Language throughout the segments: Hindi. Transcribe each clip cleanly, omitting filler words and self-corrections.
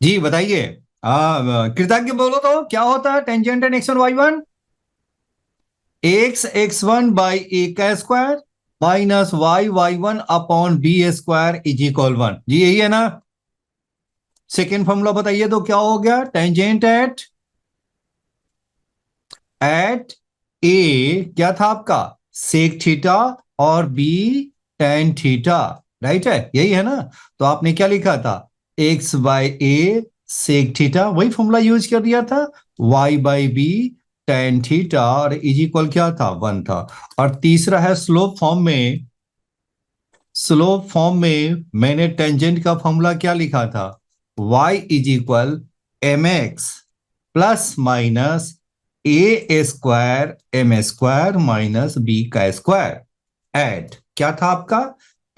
जी बताइए। कृतज्ञ बोलो तो क्या होता है tangent and x1 y1? x(x1) by ए का square minus y(y1) upon B square is equal 1। जी यही है ना। सेकेंड फॉर्मूला बताइए तो क्या हो गया? टेंजेंट एट ए क्या था आपका? सेक थीटा और बी टेन थीटा। राइट है, यही है ना। तो आपने क्या लिखा था? X by a sec theta, वही फॉर्मूला यूज कर दिया था। Y by b tan theta और इज इक्वल क्या था? 1 था। और तीसरा है स्लोप फॉर्म में। स्लोप फॉर्म में मैंने टेंजेंट का फॉर्मूला क्या लिखा था? y is equal M x plus minus A square M square minus B का स्क्वायर एट क्या था आपका?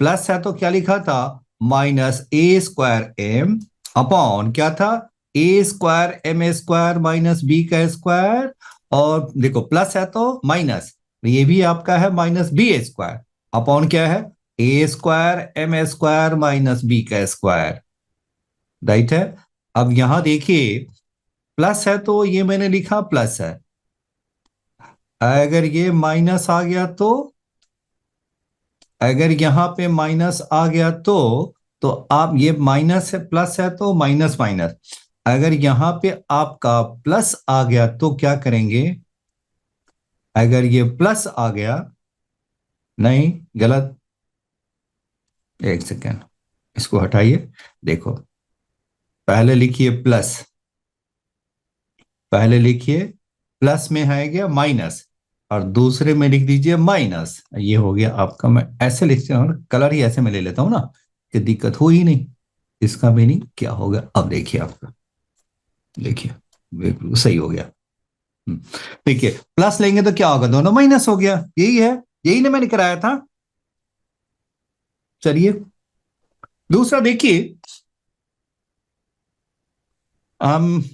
प्लस है तो क्या लिखा था? माइनस ए स्क्वायर एम अपॉन क्या था? ए square M square minus B का स्क्वायर। और देखो प्लस है तो माइनस, ये भी आपका है माइनस बी स्क्वायर अपॉन क्या है? ए square M square minus B का स्क्वायर। राइट है। अब यहां देखिए प्लस है तो ये मैंने लिखा प्लस है, अगर ये माइनस आ गया तो, अगर यहां पे माइनस आ गया तो आप ये माइनस है प्लस है तो माइनस माइनस। अगर यहां पे आपका प्लस आ गया तो क्या करेंगे? अगर ये प्लस आ गया, नहीं गलत, एक सेकेंड, इसको हटाइए। देखो पहले लिखिए प्लस, पहले लिखिए प्लस में है गया माइनस और दूसरे में लिख दीजिए माइनस। ये हो गया आपका, मैं ऐसे लिखता हूँ, कलर ही ऐसे में ले लेता हूं ना कि दिक्कत हो ही नहीं। इसका मीनिंग क्या होगा अब देखिए आपका, देखिए बिल्कुल सही हो गया। देखिए प्लस लेंगे तो क्या होगा? दोनों माइनस हो गया, यही है, यही ना मैंने कराया था। चलिए दूसरा देखिए। हम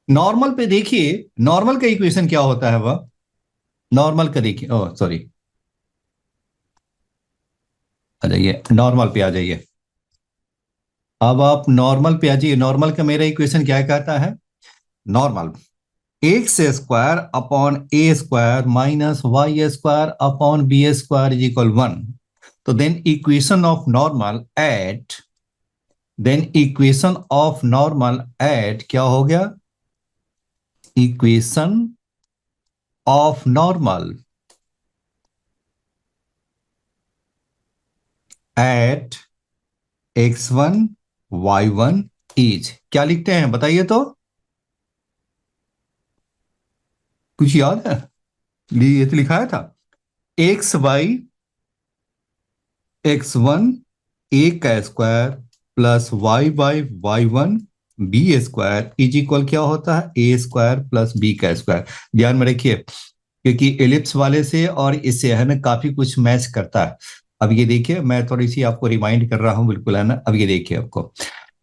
नॉर्मल पे देखिए, नॉर्मल का इक्वेशन क्या होता है वह? नॉर्मल का देखिए, ओह सॉरी, आ जाइए नॉर्मल पे आ जाइए। अब आप नॉर्मल पे आ जाइए। नॉर्मल का मेरा इक्वेशन क्या कहता है? Normal x square upon A square minus Y square upon B square is equal 1। तो then equation of normal at, then equation of normal at क्या हो गया? Equation of normal at x1 y1 is क्या लिखते हैं बताइए तो? कुछ याद है? ये तो लिखा था एक्स बाई x1 ए का square plus y by y1 b square is equal क्या होता है? ए स्क्वायर प्लस बी का स्क्वायर। ध्यान में रखिए क्योंकि एलिप्स वाले से और इससे है ना काफी कुछ मैच करता है। अब ये देखिए मैं थोड़ी सी आपको रिमाइंड कर रहा हूं, बिल्कुल है ना। अब ये देखिए आपको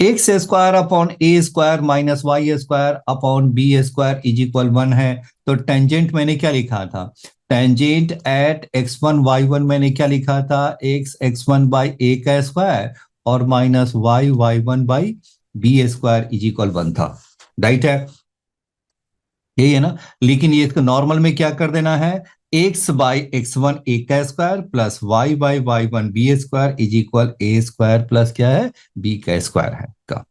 x square upon A square minus Y square upon B square is equal 1 है। तो टेंजेंट मैंने क्या लिखा था? टेंजेंट एट x1 y1 मैंने क्या लिखा था? x(x1) बाई ए का स्क्वायर और minus y(y1) by b square is equal 1 था। राइट है, यही है ना। लेकिन ये इसको नॉर्मल में क्या कर देना है? एक्स बाई x1 ए का square plus y by y1 b square is equal a square plus क्या है? बी का स्क्वायर है का।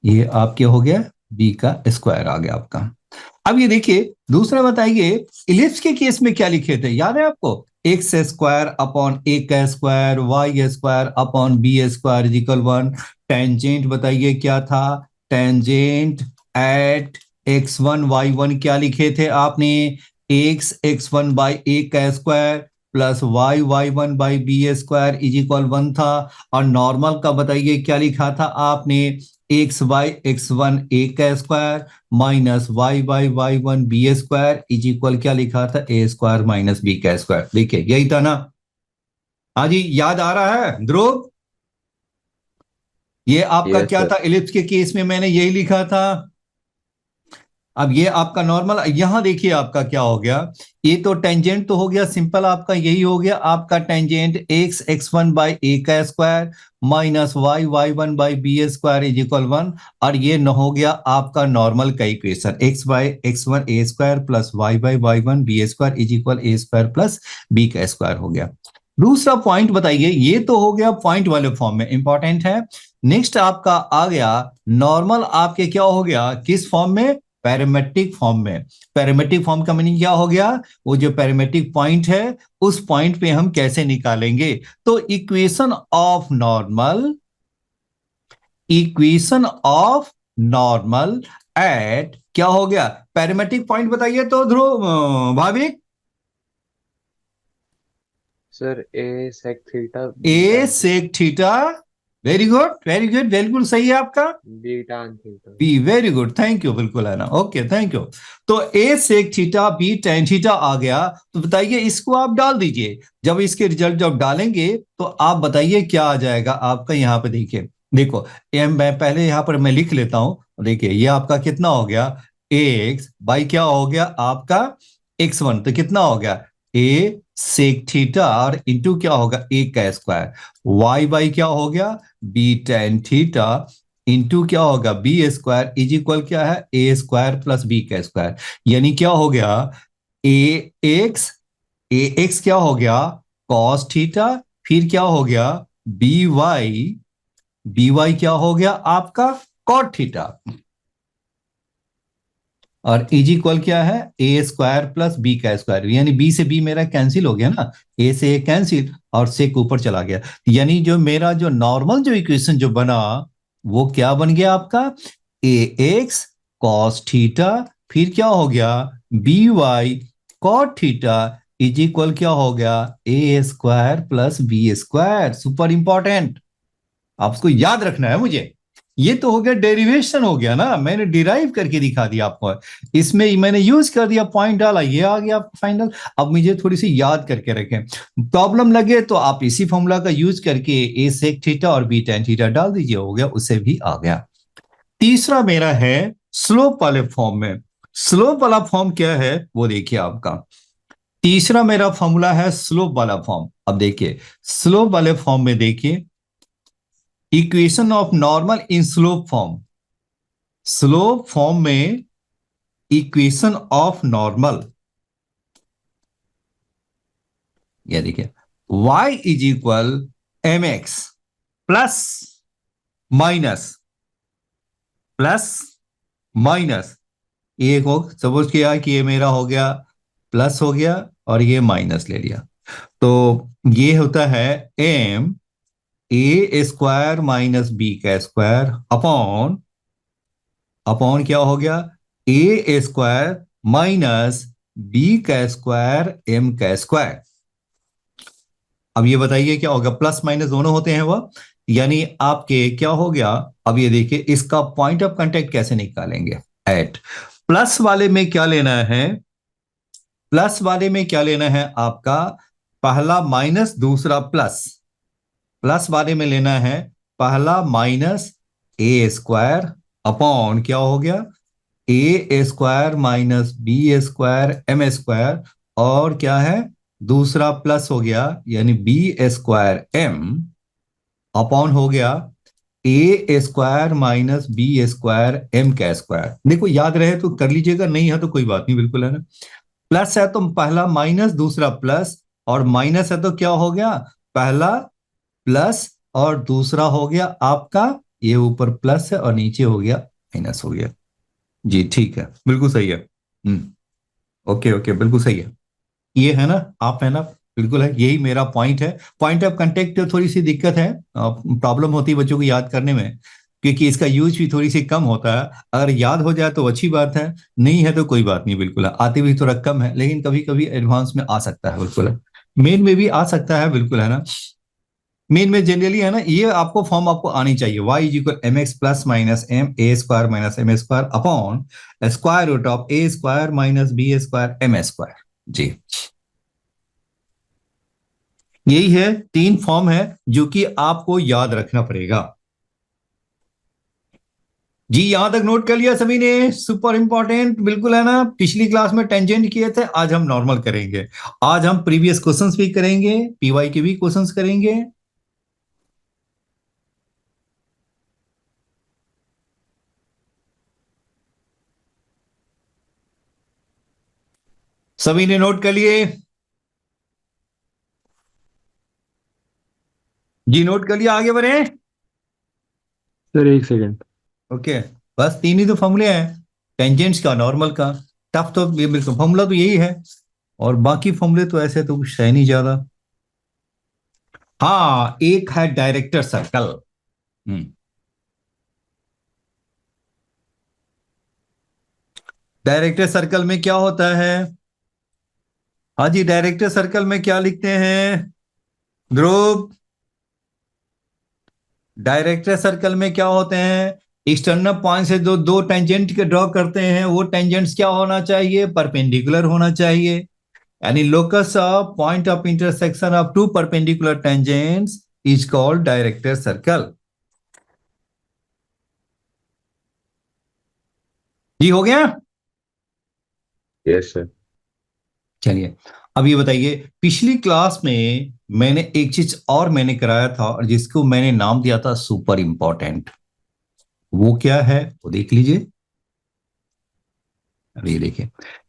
ये आपके हो गया, बी का स्क्वायर आ गया आपका। अब ये देखिए दूसरा बताइए, इलिप्स के केस में क्या लिखे थे याद है आपको? एक्स स्क्वायर अपॉन ए का square y square upon B square is equal 1। Tangent बताइए क्या था? टेंजेंट एट x1 y1 क्या लिखे थे आपने? x(x1) बाई ए का स्क्वायर प्लस y(y1) by b square is equal 1 था। और नॉर्मल का बताइए क्या लिखा था आपने? एक्स बाई x1 ए का square minus y by y1 b square is equal क्या लिखा था? ए स्क्वायर माइनस बी का स्क्वायर। देखिए यही था ना। हाँ जी याद आ रहा है ध्रुव? ये आपका यस क्या सर। था? इलिप्स के केस में मैंने यही लिखा था। अब ये आपका नॉर्मल, यहां देखिए आपका क्या हो गया, ये तो टेंजेंट तो हो गया सिंपल, आपका यही हो गया आपका टेंजेंट x1 बाई ए का square minus y1 by b square is equal 1, और ये न हो गया आपका नॉर्मल का equation x by x1 a square plus y by y1 b square is equal a square plus b का स्क्वायर हो गया। दूसरा पॉइंट बताइए, ये तो हो गया पॉइंट वाले फॉर्म में, इंपॉर्टेंट है। नेक्स्ट आपका आ गया नॉर्मल, आपके क्या हो गया किस फॉर्म में, पैरामेट्रिक फॉर्म में। पैरामेट्रिक फॉर्म का मीनिंग क्या हो गया, वो जो पैरामेट्रिक पॉइंट है उस पॉइंट पे हम कैसे निकालेंगे, तो equation of normal, equation of normal at क्या हो गया, पैरामेट्रिक पॉइंट बताइए तो Dhruv, Bhavik. Sir A sec theta A beta sec theta, very good very good, बिल्कुल सही है आपका। Beta theta. B, very good, thank you, बिल्कुल है ना, ओके थैंक यू। तो A sec theta B tan theta आ गया, तो बताइए इसको आप डाल दीजिए। जब इसके रिजल्ट जब डालेंगे तो आप बताइए क्या आ जाएगा आपका, यहाँ पे देखिए, देखो ये मैं पहले यहाँ पर मैं लिख लेता हूं, देखिए ये आपका कितना हो गया, एक्स बाई क्या हो गया आपका x1, तो कितना हो गया ए सेक थीटा और इंटू क्या होगा ए का स्क्वायर, वाई बाई क्या हो गया बी टेन थीटा इंटू क्या होगा बी स्क्वायर इज इक्वल क्या है ए स्क्वायर प्लस बी का स्क्वायर, यानी क्या हो गया ए एक्स, ए एक्स क्या हो गया कॉस थीटा, फिर क्या हो गया बी वाई क्या हो गया आपका कॉट थीटा, और इज इक्वल क्या है ए स्क्वायर प्लस बी का स्क्वायर, यानी बी से बी मेरा कैंसिल हो गया ना, ए से ए कैंसिल और सेक ऊपर चला गया, यानी जो मेरा जो नॉर्मल जो इक्वेशन जो बना वो क्या बन गया आपका ए एक्स कॉस थीटा, फिर क्या हो गया B Y cot theta is equal क्या हो गया ए square plus B square. Super important, आपको याद रखना है मुझे। ये तो हो गया डेरिवेशन हो गया ना, मैंने डिराइव करके दिखा दिया आपको, इसमें मैंने यूज कर दिया पॉइंट डाला, ये आ गया फाइनल। अब मुझे थोड़ी सी याद करके रखें, प्रॉब्लम लगे तो आप इसी फॉर्मूला का यूज करके ए सेक थीटा और बी टेन थीटा डाल दीजिए, हो गया, उससे भी आ गया। तीसरा मेरा है स्लोप वाले फॉर्म में। स्लोप वाला फॉर्म क्या है वो देखिए आपका, तीसरा मेरा फॉर्मूला है स्लोप वाला फॉर्म। अब देखिए स्लोप वाले फॉर्म में देखिए, equation of normal in slope form, slope form में इक्वेशन ऑफ नॉर्मल, ये देखिए y is equal M x plus minus, plus minus, ये को सपोज किया कि ये मेरा हो गया प्लस हो गया और ये माइनस ले लिया, तो ये होता है एम ए स्क्वायर माइनस बी का स्क्वायर अपॉन, अपॉन क्या हो गया ए स्क्वायर माइनस बी का स्क्वायर एम का स्क्वायर। अब ये बताइए क्या होगा, प्लस माइनस दोनों होते हैं वह, यानी आपके क्या हो गया, अब ये देखिए इसका पॉइंट ऑफ कांटेक्ट कैसे निकालेंगे, एट प्लस वाले में क्या लेना है, प्लस वाले में क्या लेना है आपका, पहला माइनस दूसरा प्लस, प्लस वाले में लेना है पहला माइनस ए स्क्वायर अपॉन क्या हो गया ए square minus B square M square, और क्या है दूसरा प्लस हो गया यानी बी स्क्वायर एम अपॉन हो गया ए square minus B square M का स्क्वायर। देखो याद रहे तो कर लीजिएगा, नहीं है तो कोई बात नहीं, बिल्कुल है ना। प्लस है तो पहला माइनस दूसरा प्लस, और माइनस है तो क्या हो गया पहला प्लस और दूसरा हो गया आपका, ये ऊपर प्लस है और नीचे हो गया माइनस हो गया। जी ठीक है, बिल्कुल सही है। ओके ओके, बिल्कुल सही है, ये है ना, आप है ना, बिल्कुल है, यही मेरा पॉइंट है। पॉइंट ऑफ कांटेक्ट थोड़ी सी दिक्कत है, प्रॉब्लम होती है बच्चों को याद करने में, क्योंकि इसका यूज भी थोड़ी सी कम होता है, अगर याद हो जाए तो अच्छी बात है, नहीं है तो कोई बात नहीं, बिल्कुल है, आती भी थोड़ा कम है लेकिन कभी कभी एडवांस में आ सकता है, बिल्कुल है, मेन में भी आ सकता है, बिल्कुल है ना। मेन में जनरली है ना, ये आपको फॉर्म आपको आनी चाहिए, y is equal M x plus minus M A square minus M square upon square root of A square minus B square M square. जी यही है, तीन फॉर्म है जो कि आपको याद रखना पड़ेगा। जी यहां तक नोट कर लिया सभी ने? सुपर इंपॉर्टेंट बिल्कुल है ना। पिछली क्लास में टेंजेंट किए थे, आज हम नॉर्मल करेंगे। आज हम प्रीवियस क्वेश्चंस भी करेंगे, पीवाई के भी क्वेश्चंस करेंगे। सभी ने नोट कर लिए? जी नोट कर लिया, आगे बढ़े। सर एक सेकंड। ओके, बस तीन ही तो फॉर्मूले हैं, टेंजेंट्स का, नॉर्मल का। टफ तो ये बिल्कुल फॉर्मूला तो यही है, और बाकी फॉर्मूले तो ऐसे तो कुछ है नहीं ज्यादा। हाँ, एक है डायरेक्टर सर्कल। डायरेक्टर सर्कल में क्या होता है? हाँ जी, डायरेक्टर सर्कल में क्या लिखते हैं ध्रुव? डायरेक्टर सर्कल में क्या होते हैं? एक्सटर्नल पॉइंट से जो दो टेंजेंट के ड्रॉ करते हैं, वो टेंजेंट्स क्या होना चाहिए? परपेंडिकुलर होना चाहिए। यानी locus of point of intersection of two perpendicular tangents is called director circle. जी हो गया? Yes sir. चलिए, अब ये बताइए, पिछली क्लास में मैंने एक चीज और मैंने कराया था, और जिसको मैंने नाम दिया था सुपर इंपॉर्टेंट। वो क्या है वो देख लीजिए। अभी देखिए,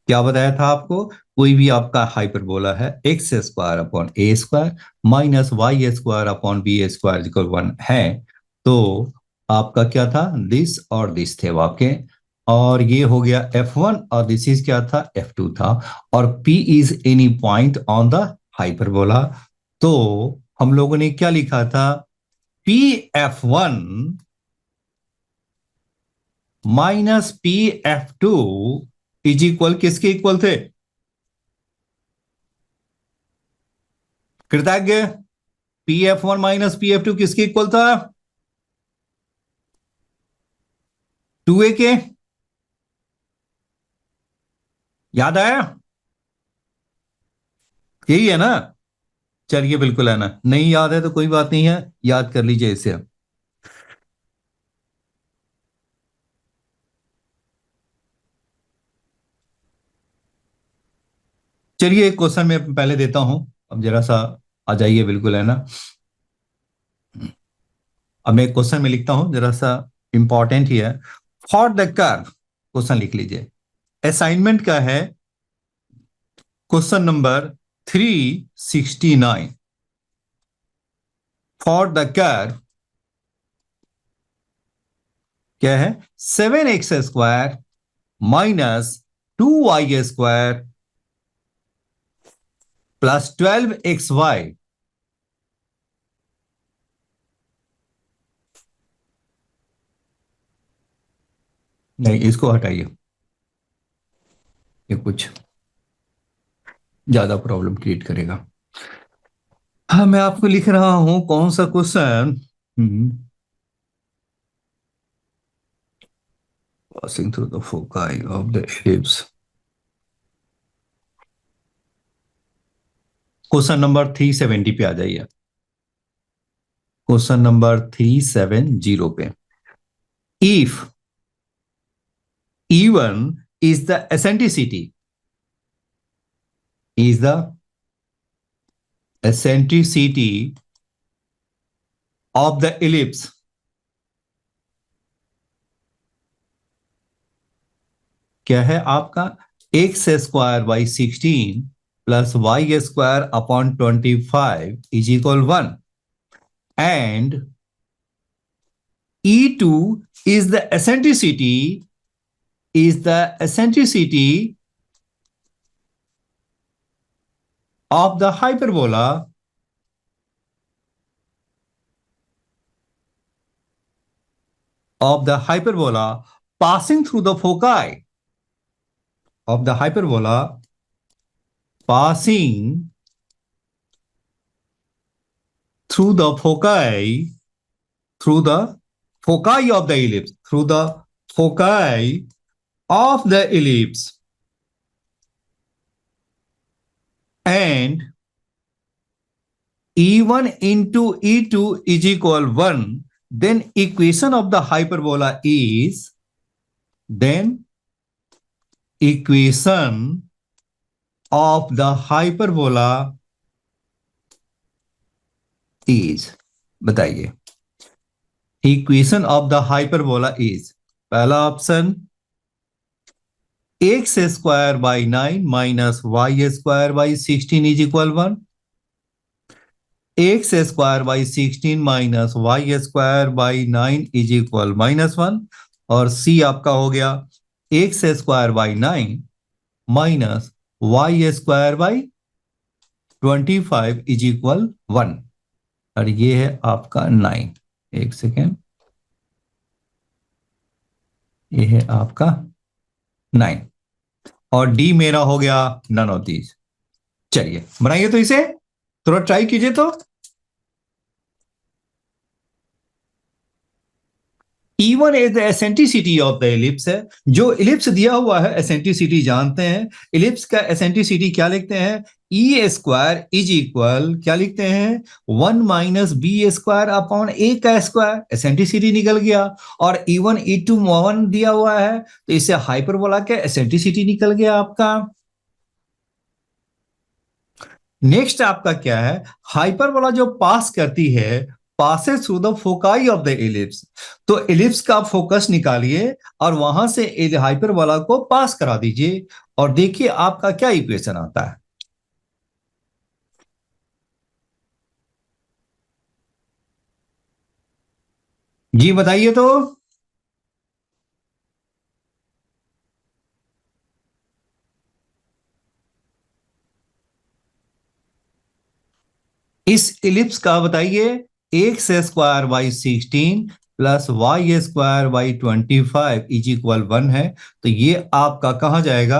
क्या बताया था आपको? कोई भी आपका हाइपरबोला है, एक्स स्क्वायर अपॉन ए square minus Y square upon B square equal 1 है, तो आपका क्या था? दिस और दिस थे आपके, और ये हो गया F1, और दिस इज क्या था? F2 था, और P is any point on the hyperbola. तो हम लोगों ने क्या लिखा था? PF1 minus PF2 is equal किसके इक्वल थे? कृतज्ञ। PF1 माइनस PF2 किसके इक्वल था? 2a के। याद आया? यही है ना? चलिए बिल्कुल है ना, नहीं याद है तो कोई बात नहीं है, याद कर लीजिए इसे अब। चलिए एक क्वेश्चन मैं पहले देता हूं, अब जरा सा आ जाइए, बिल्कुल है ना। अब मैं क्वेश्चन में लिखता हूं, जरा सा इंपॉर्टेंट ही है। फॉर द कर्व, क्वेश्चन लिख लीजिए, असाइनमेंट का है, question number 369। For the curve क्या है? 7x² minus 2y² plus 12xy। नहीं, इसको हटाइए, ये कुछ ज्यादा प्रॉब्लम क्रिएट करेगा। हाँ, मैं आपको लिख रहा हूं कौन सा question. Passing through the foci of the ellipse। Question number 370 पे आ जाइए, क्वेश्चन नंबर 370 पे। If E1 is the eccentricity of the ellipse, क्या है आपका? x²/16 plus y² upon 25 is equal 1, and E2 is the eccentricity of the hyperbola passing through the foci of the hyperbola passing through the foci of the ellipse, through the foci of the ellipse, and E1 into E2 is equal 1, then equation of the hyperbola is then equation of the hyperbola is, बताइए equation of the hyperbola is, पहला option X square by 9 minus Y square by 16 is equal 1, X square by 16 minus Y square by 9 is equal -1, और सी आपका हो गया X square by 9 minus Y square by 25 is equal 1, और ये है आपका 9। एक सेकेंड, ये है आपका 9, और डी मेरा हो गया नन ऑफ दीज। चलिए बनाइए तो इसे, थोड़ा ट्राई कीजिए तो। E1 is the eccentricity of the ellipse है, जो इलिप्स दिया हुआ है एसेंट्रिसिटी जानते हैं। इलिप्स का एसेंट्रिसिटी क्या लिखते हैं, ई स्क्वायर इज इक्वल क्या लिखते हैं, 1 minus B square upon a का स्क्वायर, एसेंट्रिसिटी निकल गया। और E1 E2 1 दिया हुआ है, तो इससे हाइपरबोला के एसेंट्रिसिटी निकल गया आपका। नेक्स्ट आपका क्या है, हाइपरबोला जो पास करती है, passes through the foci of the ellipse, तो इलिप्स का फोकस निकालिए और वहां से हाइपरबोला को पास करा दीजिए, और देखिए आपका क्या इक्वेशन आता है। जी बताइए तो। इस इलिप्स का बताइए, x square by 16 plus y square by 25 is equal 1 है, तो ये आपका कहा जाएगा,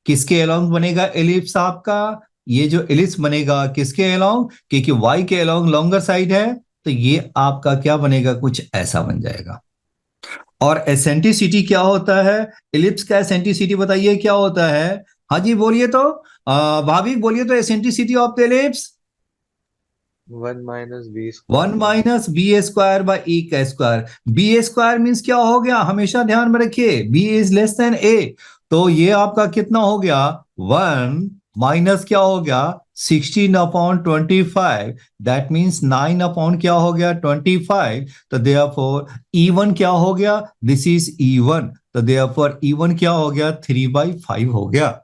किसके अलोंग बनेगा इलिप्स आपका, ये जो इलिप्स बनेगा किसके अलोंग, क्योंकि वाई के अलोंग लॉन्गर साइड है, तो ये आपका क्या बनेगा, कुछ ऐसा बन जाएगा। और एसेंट्रिसिटी क्या होता है, इलिप्स का एसेंट्रिसिटी बताइए क्या होता है। हाँ जी बोलिए तो, भाभी बोलिए तो, eccentricity of the ellipse 1 minus B 1 minus B square by ए का स्क्वायर। बी स्क्वायर मीन्स क्या हो गया, हमेशा ध्यान में रखिए, बी इज लेस देन ए, तो ये आपका कितना हो गया, 1 माइनस क्या हो गया, 16 अपॉन 25, दैट मीन्स 9 अपॉन क्या हो गया, 25, तो देयरफॉर E1 क्या हो गया, दिस इज E1, तो देयरफॉर E1 क्या हो गया, 3/5 हो गया,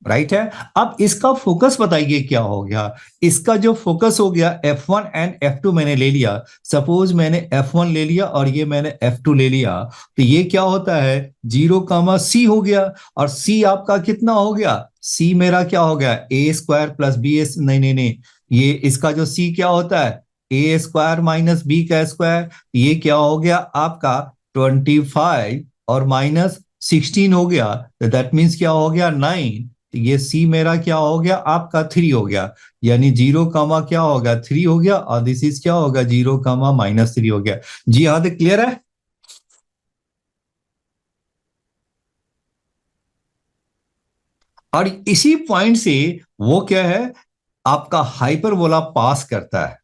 राइट है। अब इसका फोकस बताइए क्या हो गया, इसका जो फोकस हो गया F1 एंड F2 मैंने ले लिया, सपोज मैंने F1 ले लिया और ये मैंने F2 ले लिया, तो ये क्या होता है 0, C हो गया, और C आपका कितना हो गया, C मेरा क्या हो गया, ए स्क्वायर प्लस बी एस, नहीं नहीं नहीं, ये इसका जो C क्या होता है, ए स्क्वायर माइनस बी का स्क्वायर, ये क्या हो गया आपका 25 और माइनस 16 हो गया, तो दैट मीन्स क्या हो गया 9, ये सी मेरा क्या हो गया आपका 3 हो गया, यानी 0, क्या हो गया 3 हो गया, और दिस इज क्या होगा 0, -3 हो गया। जी हाँ, तो क्लियर है। और इसी पॉइंट से वो क्या है, आपका हाइपरबोला पास करता है,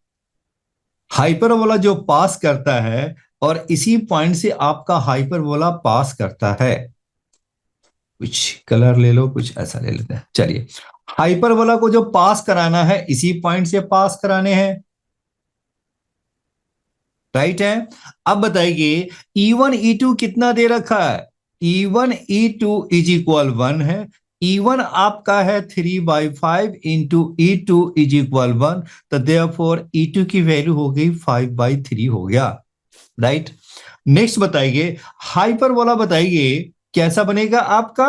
हाइपरबोला जो पास करता है, और इसी पॉइंट से आपका हाइपरबोला पास करता है। कुछ कलर ले लो, कुछ ऐसा ले लेते हैं। चलिए, हाइपरबोला को जो पास कराना है इसी पॉइंट से पास कराने हैं, राइट है। अब बताइए E1 E2 कितना दे रखा है, E1 E2 इज इक्वल 1 है, E1 आपका है 3/5 इंटू E2 इज इक्वल 1, तो देयरफॉर E2 की वैल्यू हो गई 5/3 हो गया, राइट। नेक्स्ट बताइए, हाइपरबोला बताइए कैसा बनेगा आपका,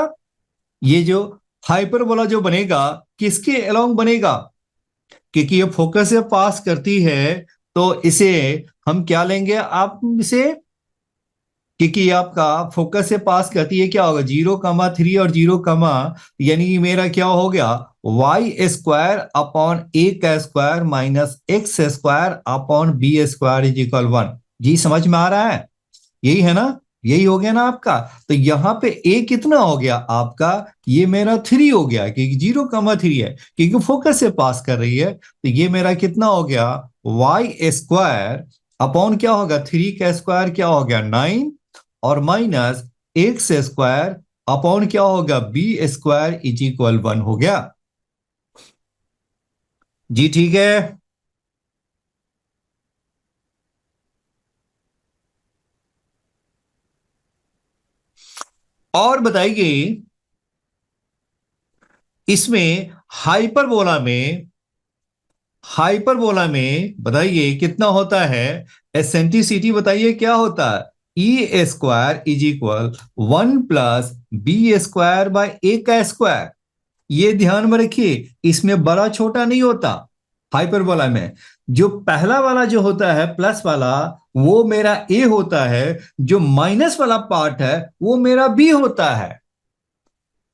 ये जो हाइपरबोला जो बनेगा किसके अलोंग बनेगा, क्योंकि ये फोकस से पास करती है, तो इसे हम क्या लेंगे आप इसे, क्योंकि आपका फोकस से पास करती है, क्या होगा 0, 3 और 0, यानी कि मेरा क्या हो गया वाई स्क्वायर अपॉन ए का square minus x square upon B square is equal 1। जी समझ में आ रहा है, यही है ना, यही हो गया ना आपका। तो यहाँ पे ए कितना हो गया आपका, ये मेरा 3 हो गया, क्योंकि 0, 3 है, क्योंकि फोकस से पास कर रही है, तो ये मेरा कितना हो गया वाई स्क्वायर अपॉन क्या होगा 3 का स्क्वायर क्या हो गया 9, और माइनस एक्स स्क्वायर अपॉन क्या होगा बी स्क्वायर इज इक्वल 1 हो गया। जी ठीक है। और बताइए इसमें हाइपरबोला में बताइए कितना होता है एसेंट्रिसिटी, बताइए क्या होता है E square is equal 1 plus B square by A का स्क्वायर। ये ध्यान में रखिए, इसमें बड़ा छोटा नहीं होता। हाइपरबोला में जो पहला वाला जो होता है प्लस वाला वो मेरा ए होता है, जो माइनस वाला पार्ट है वो मेरा बी होता है।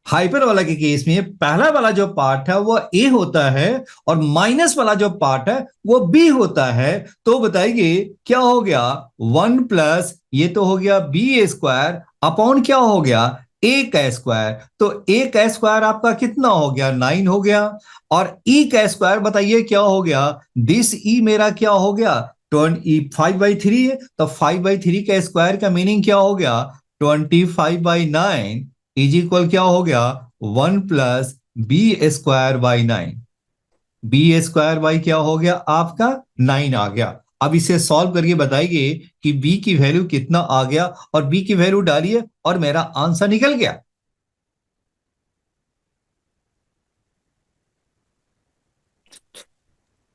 हाइपर वाला के केस में पहला वाला जो पार्ट है वो ए होता है और माइनस वाला जो पार्ट है वो बी होता है। तो बताइए क्या हो गया 1 प्लस ये तो हो गया बी स्क्वायर अपॉन क्या हो गया ए का स्क्वायर। तो ए का स्क्वायर आपका कितना हो गया 9 हो गया, और ई का स्क्वायर बताइए क्या हो गया, दिस ई मेरा क्या हो गया 5/3 है, तो 5/3 का स्क्वायर का मीनिंग क्या हो गया 25/9 इज इक्वल क्या हो गया 1 plus B square by 9। B square by क्या हो गया आपका 9 आ गया। अब इसे सॉल्व करके बताइए कि बी की वैल्यू कितना आ गया, और बी की वैल्यू डालिए और मेरा आंसर निकल गया।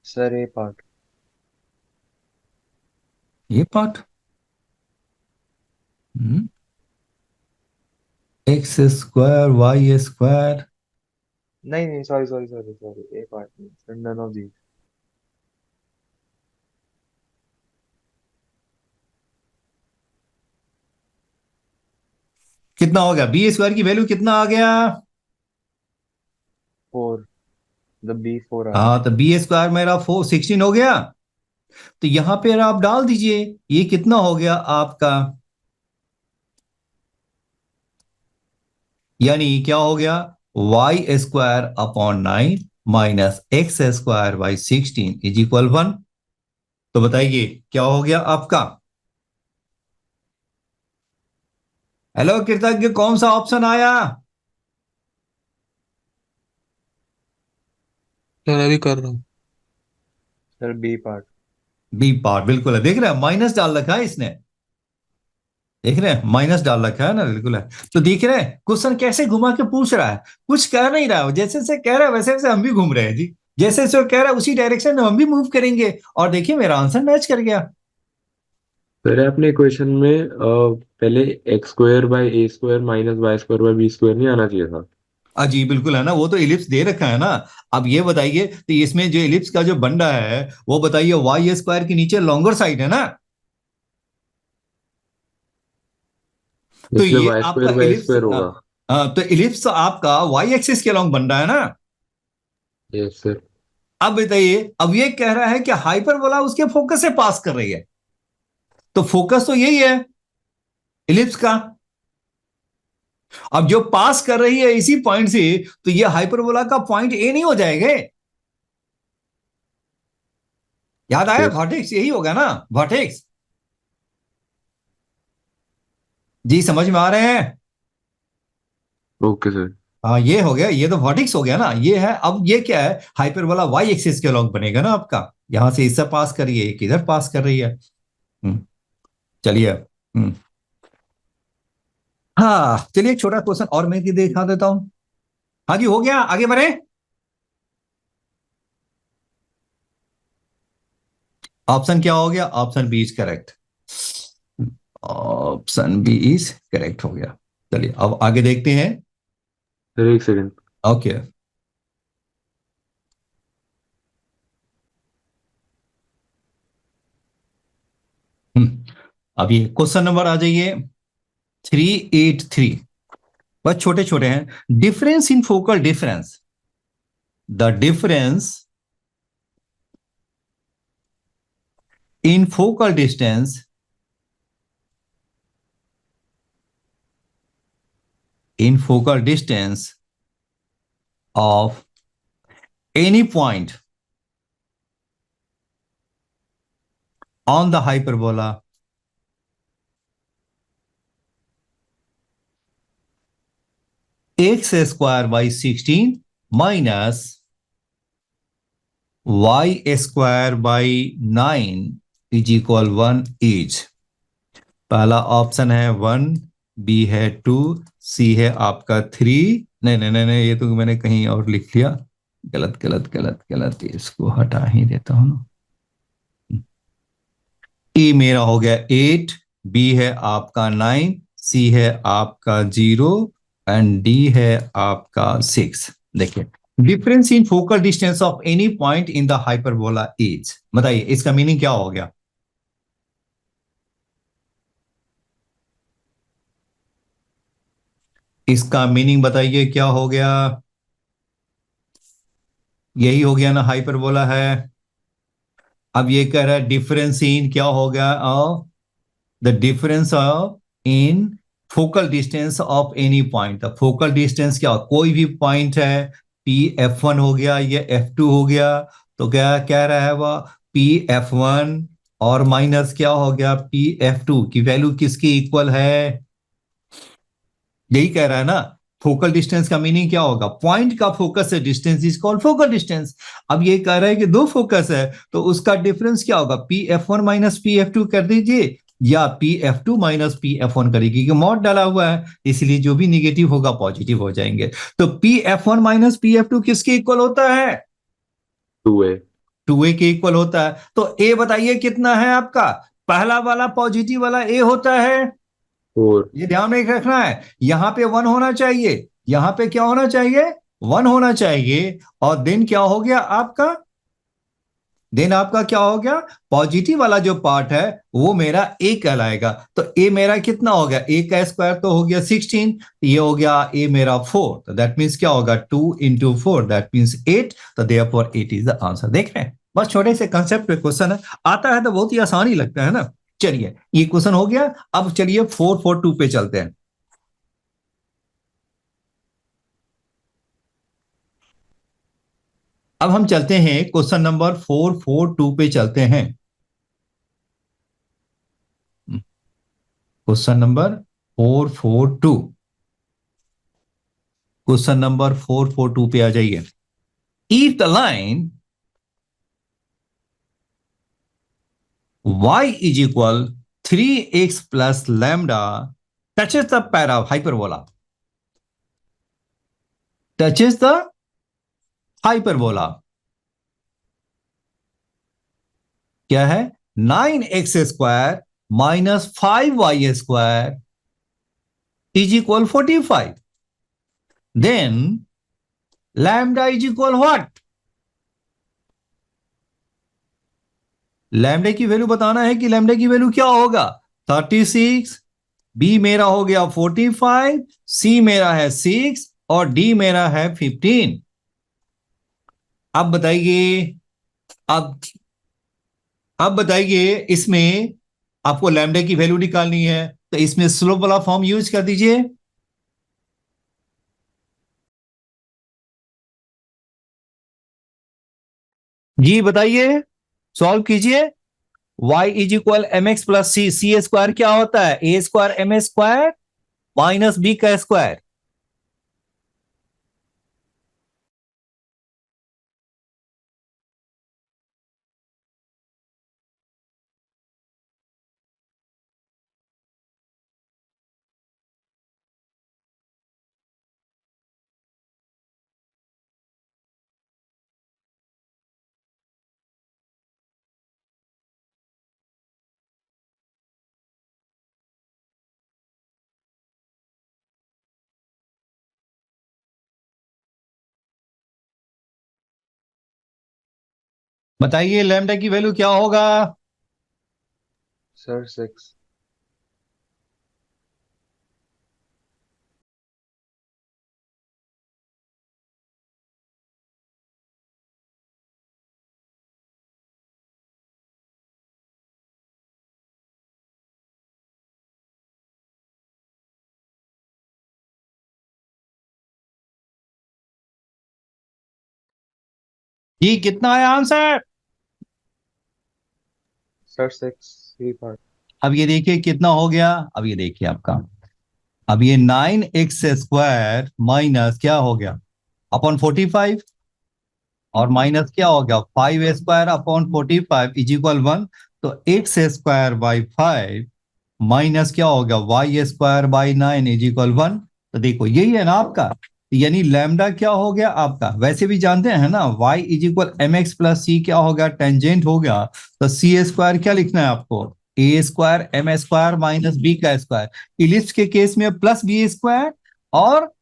Sir a part. ये part x square y square नहीं नहीं, sorry sorry sorry sorry, a part नहीं सर, नन ऑफ दीज। कितना हो गया, बी स्क्वायर की वैल्यू कितना आ गया। 4, द बी 4 आ गया। हाँ तो बी स्क्वायर मेरा 416 हो गया। तो यहां पे आप डाल दीजिए ये कितना हो गया आपका, यानी क्या हो गया y square upon 9 minus x square by 16 is equal 1। तो बताइए क्या हो गया आपका। हेलो कृतज्ञ, कौन सा ऑप्शन आया। सर अभी कर रहा हूँ। Sir b part. B part बिल्कुल है, देख रहे हैं माइनस डाल रखा है इसने, देख रहे हैं माइनस डाल रखा है ना, बिल्कुल है। तो देख रहे हैं क्वेश्चन कैसे घुमा के पूछ रहा है, कुछ कह नहीं रहा है, जैसे जैसे कह रहा है वैसे वैसे हम भी घूम रहे हैं जी, जैसे जैसे वो कह रहा है उसी डायरेक्शन में हम भी मूव करेंगे। और देखिए मेरा आंसर मैच कर गया। सर आपने क्वेश्चन में पहले x square by a square minus Y square by b square नहीं आना चाहिए था। जी बिल्कुल है ना, वो तो इलिप्स दे रखा है ना। अब ये बताइए तो इसमें जो इलिप्स का जो बन रहा है वो बताइए वाई स्क्वायर के नीचे लॉन्गर साइड है ना, तो इसलिए ये वाई आपका स्क्वायर बाई इलिप्स स्क्वायर होगा। तो इलिप्स आपका वाई एक्सिस के लॉन्ग बन रहा है ना। Yes sir. अब बताइए, अब ये कह रहा है कि हाइपरबोला उसके फोकस से पास कर रही है, तो फोकस तो यही है इलिप्स का। अब जो पास कर रही है इसी पॉइंट से, तो ये हाइपरबोला का पॉइंट ए नहीं हो जाएगा। याद आया यस। वर्टेक्स यही होगा ना, वर्टेक्स। जी समझ में आ रहे हैं। Okay sir. हाँ ये हो गया, ये तो वर्टेक्स हो गया ना, ये है। अब ये क्या है हाइपरबोला वाई एक्सिस के लॉन्ग बनेगा ना आपका, यहां से इससे पास करिए एक इधर पास कर रही है। चलिए हाँ चलिए एक छोटा क्वेश्चन और मैं दिखा देता हूं। हाँ जी हो गया, आगे बढ़े। ऑप्शन क्या हो गया, option b is correct, option b is correct हो गया। चलिए अब आगे देखते हैं। सर एक सेकंड। ओके अब ये क्वेश्चन नंबर आ जाइए 383। बस छोटे छोटे हैं। Difference in focal difference, the difference in focal distance in focal distance of any point on the hyperbola x square by 16 minus Y square by 9 is equal 1 is. पहला ऑप्शन है 1, बी है 2, सी है आपका 3। नहीं नहीं नहीं नहीं, ये तो मैंने कहीं और लिख लिया। गलत गलत गलत गलत, इसको हटा ही देता हूं ना। ए मेरा हो गया 8, बी है आपका 9, सी है आपका 0 एंड डी है आपका 6। देखिए, difference in focal distance of any point in the hyperbola is, बताइए इसका मीनिंग क्या हो गया? इसका मीनिंग बताइए क्या हो गया? यही हो गया ना, हाइपरबोला है। अब ये कह रहा है डिफरेंस इन क्या हो गया? The difference of in focal distance of any point. The focal distance क्या, कोई भी पॉइंट है, पी F1 हो गया, ये F2 हो गया, तो क्या कह रहा है वह? पी F1 और माइनस क्या हो गया, पी F2 की वैल्यू किसकी इक्वल है? यही कह रहा है ना। फोकल डिस्टेंस का मीनिंग क्या होगा? पॉइंट का फोकस से distance is called focal distance. अब ये कह रहा है कि दो फोकस है, तो उसका डिफरेंस क्या होगा? P F1 minus P F2 कर दीजिए, या P F2 minus P F1 करिए, क्योंकि मॉड डाला हुआ है, इसलिए जो भी निगेटिव होगा पॉजिटिव हो जाएंगे। तो P F1 minus P F2 किसके इक्वल होता है? 2a। 2a के इक्वल होता है। तो ए बताइए कितना है आपका? पहला वाला पॉजिटिव वाला ए होता है, 4। ये ध्यान में रखना है। यहां पे 1 होना चाहिए, यहां पे क्या होना चाहिए? 1 होना चाहिए। और देन क्या हो गया आपका? देन आपका क्या हो गया? पॉजिटिव वाला जो पार्ट है वो मेरा ए कहलाएगा। तो ए मेरा कितना हो गया? ए का स्क्वायर तो हो गया 16, ये हो गया ए मेरा 4, तो दैट मीन्स क्या होगा? 2 इंटू 4 दैट मीन्स 8, तो देयरफॉर 8 इज द आंसर। देख रहे हैं, बस छोटे से कंसेप्ट पे क्वेश्चन है, आता है तो बहुत ही आसान ही लगता है ना। चलिए, ये क्वेश्चन हो गया। अब चलिए 442 पे चलते हैं। अब हम चलते हैं क्वेश्चन नंबर 442 पे चलते हैं। क्वेश्चन नंबर 442, क्वेश्चन नंबर 442 पे आ जाइए। If the line y is equal 3x plus lambda touches the hyperbola, touches the hyperbola, क्या है? 9x square minus 5y square is equal 45, then lambda is equal what? लैम्डे की वैल्यू बताना है कि लैम्डे की वैल्यू क्या होगा? 36, बी मेरा हो गया 45, सी मेरा है 6 और डी मेरा है 15। अब बताइए, अब अब बताइए, इसमें आपको लैम्डे की वैल्यू निकालनी है, तो इसमें स्लोप वाला फॉर्म यूज कर दीजिए। जी बताइए, सॉल्व कीजिए। y is equal M x plus C, C square क्या होता है? ए square M square minus B का स्क्वायर। बताइए लैम्डा की वैल्यू क्या होगा? सर 6। जी कितना है आंसर? Sir 6 3 part. अब ये देखिए कितना हो गया। अब ये देखिए आपका अब ये 9x² माइनस क्या हो गया अपॉन 45 और माइनस क्या हो गया 5² अपॉन 45 इज इक्वल 1। तो x² बाई 5 माइनस क्या हो गया y² बाई 9 इज इक्वल 1। तो देखो यही है ना आपका, यानी लैम्डा क्या हो गया आपका, वैसे भी जानते हैं ना y is equal mx plus c क्या हो गया टेंजेंट हो गया। तो c² क्या लिखना है आपको a² m² माइनस b का स्क्वायर। इलिप्स के केस में प्लस b² और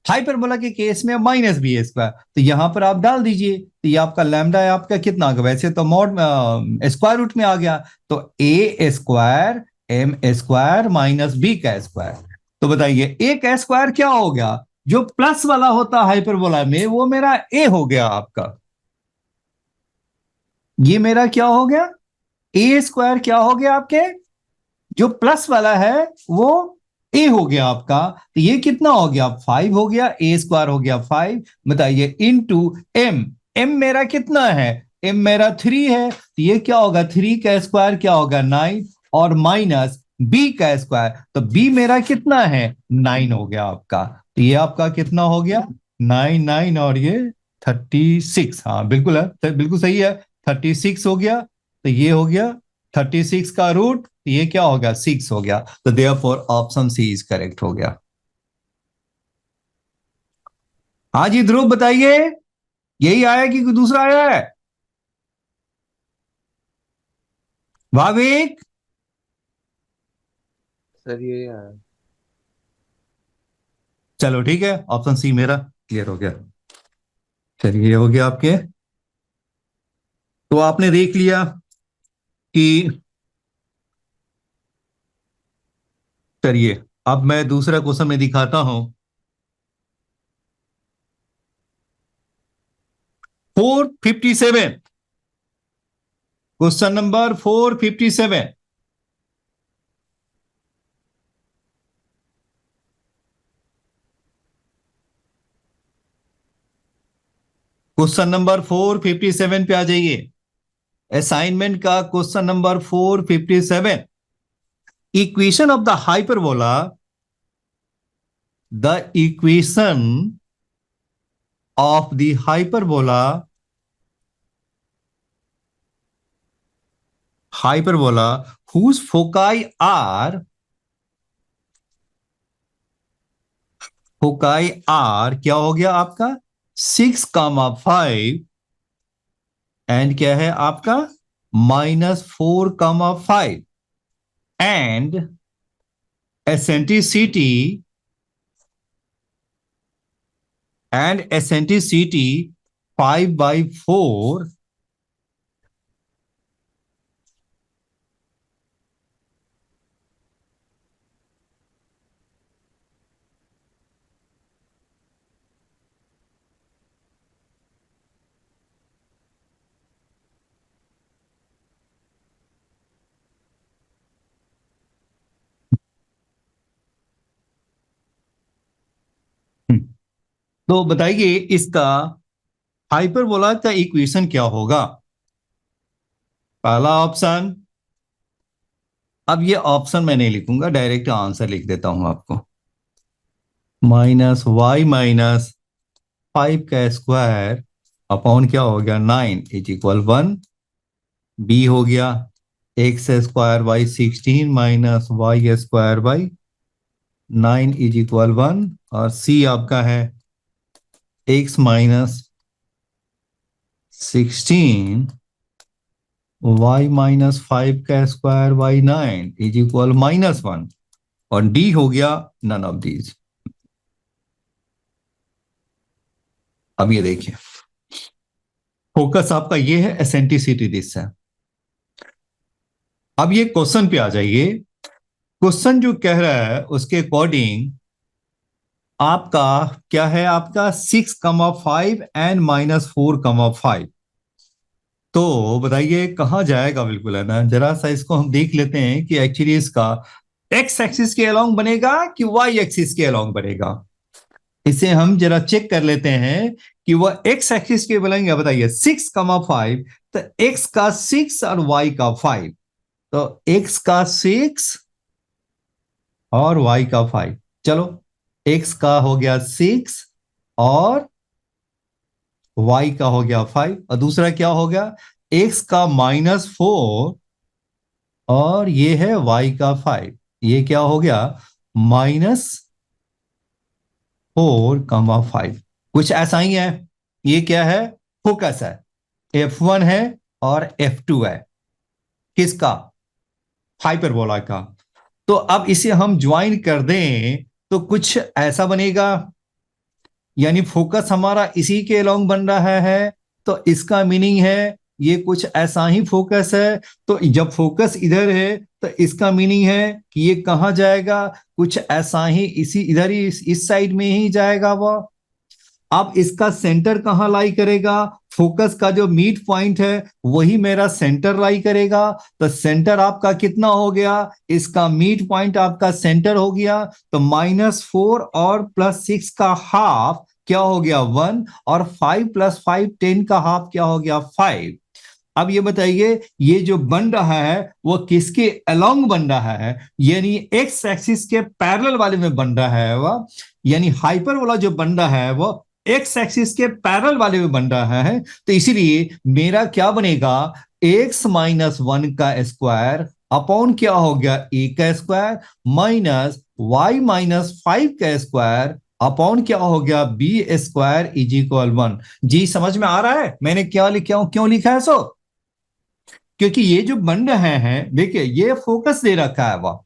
हाइपरबोला के केस में माइनस b²। तो यहां पर आप डाल दीजिए, तो ये आपका लैम्डा है आपका कितना आ गया, वैसे तो मॉड स्क्वायर रूट में आ गया। तो a² m² माइनस b का स्क्वायर। तो बताइए a का स्क्वायर क्या हो गया, जो प्लस वाला होता है हाइपरबोला में वो मेरा a हो गया आपका। ये मेरा क्या हो गया a² क्या हो गया आपके, जो प्लस वाला है वो ए हो गया आपका। तो ये कितना हो गया 5 हो गया, a² हो गया 5। बताइए इनटू m, m मेरा कितना है, m मेरा 3 है। तो ये क्या होगा 3 का स्क्वायर क्या होगा 9 और माइनस b का स्क्वायर। तो b मेरा कितना है 9 हो गया आपका। तो ये आपका कितना हो गया 9 9 और ये 36। हाँ बिल्कुल है, बिल्कुल सही है 36 हो गया। तो ये हो गया 36 का रूट, ये क्या होगा 6 हो गया। तो therefore option c is correct हो गया। हाँ जी ध्रुव बताइए, यही आया कि कोई दूसरा आया है। भाविक सर ये यार। चलो ठीक है, ऑप्शन सी मेरा क्लियर हो गया। चलिए ये हो गया आपके। तो आपने देख लिया कि, चलिए अब मैं दूसरा क्वेश्चन में दिखाता हूं। 457, क्वेश्चन नंबर 457। क्वेश्चन नंबर 457 पे आ जाइए। असाइनमेंट का question number 457। Equation of the hyperbola, the equation of the hyperbola whose foci are क्या हो गया आपका 6,5 एंड क्या है आपका -4,5 एंड eccentricity 5/4। तो बताइए इसका हाइपरबोला का इक्वेशन क्या होगा। पहला ऑप्शन, अब ये ऑप्शन मैं नहीं लिखूंगा, डायरेक्ट आंसर लिख देता हूं आपको। -y माइनस 5 का स्क्वायर अपॉन क्या हो गया 9 इज इक्वल 1। बी हो गया x² by 16 minus y² by 9 is equal 1। और सी आपका है x माइनस 16 y-5 का स्क्वायर बाई 9 इज इक्वल -1। और डी हो गया नन ऑफ दीज। अब ये देखिए फोकस आपका ये है, एसेंट्रिसिटी दिस है। अब ये क्वेश्चन पे आ जाइए। क्वेश्चन जो कह रहा है उसके अकॉर्डिंग आपका क्या है आपका 6,5 एंड -4,5। तो बताइए कहां जाएगा, बिल्कुल है ना। जरा सा इसको हम देख लेते हैं कि एक्चुअली इसका एक्स एक्सिस के अलोंग बनेगा कि वाई एक्सिस के अलोंग बनेगा। इसे हम जरा चेक कर लेते हैं कि वह एक्स एक्सिस के बनेंगे। बताइए 6,5, तो एक्स का 6 और वाई का 5। तो एक्स का 6 और वाई का 5। चलो, x का हो गया 6 और y का हो गया 5, और दूसरा क्या हो गया, x का -4 और ये है y का 5। ये क्या हो गया, -4, कुछ ऐसा ही है। ये क्या है, फोकस है, F1 है और F2 है, किसका, हाइपरबोला का। तो अब इसे हम ज्वाइन कर दें तो कुछ ऐसा बनेगा, यानी फोकस हमारा इसी के अलोंग बन रहा है, तो इसका मीनिंग है ये कुछ ऐसा ही फोकस है। तो जब फोकस इधर है तो इसका मीनिंग है कि ये कहां जाएगा, कुछ ऐसा ही इसी इधर ही इस साइड में ही जाएगा वो। अब इसका सेंटर कहां लाई करेगा, फोकस का जो मीट पॉइंट है वही मेरा सेंटर लाई करेगा। तो सेंटर आपका कितना हो गया, इसका मीट पॉइंट आपका सेंटर हो गया। तो -4 और +6 का हाफ क्या हो गया 1, और 5 + 5 10 का हाफ क्या हो गया 5। अब ये बताइए, ये जो बन रहा है वो किसके अलोंग बन रहा है, यानी एक्स एक्सिस के पैरेलल वाले में बन रहा है वह, यानी हाइपर वाला जो बन रहा है वो एक्स एक्सिस के पैरेलल वाले में बन रहा है। तो इसीलिए मेरा क्या बनेगा, x-1 का स्क्वायर अपॉन क्या हो गया a का स्क्वायर, माइनस y-5 का स्क्वायर अपॉन क्या हो गया b² इज इक्वल 1। जी समझ में आ रहा है मैंने क्या लिखा हूं, क्यों लिखा है सो, क्योंकि ये जो बन रहे हैं देखिए ये फोकस दे रखा है वह।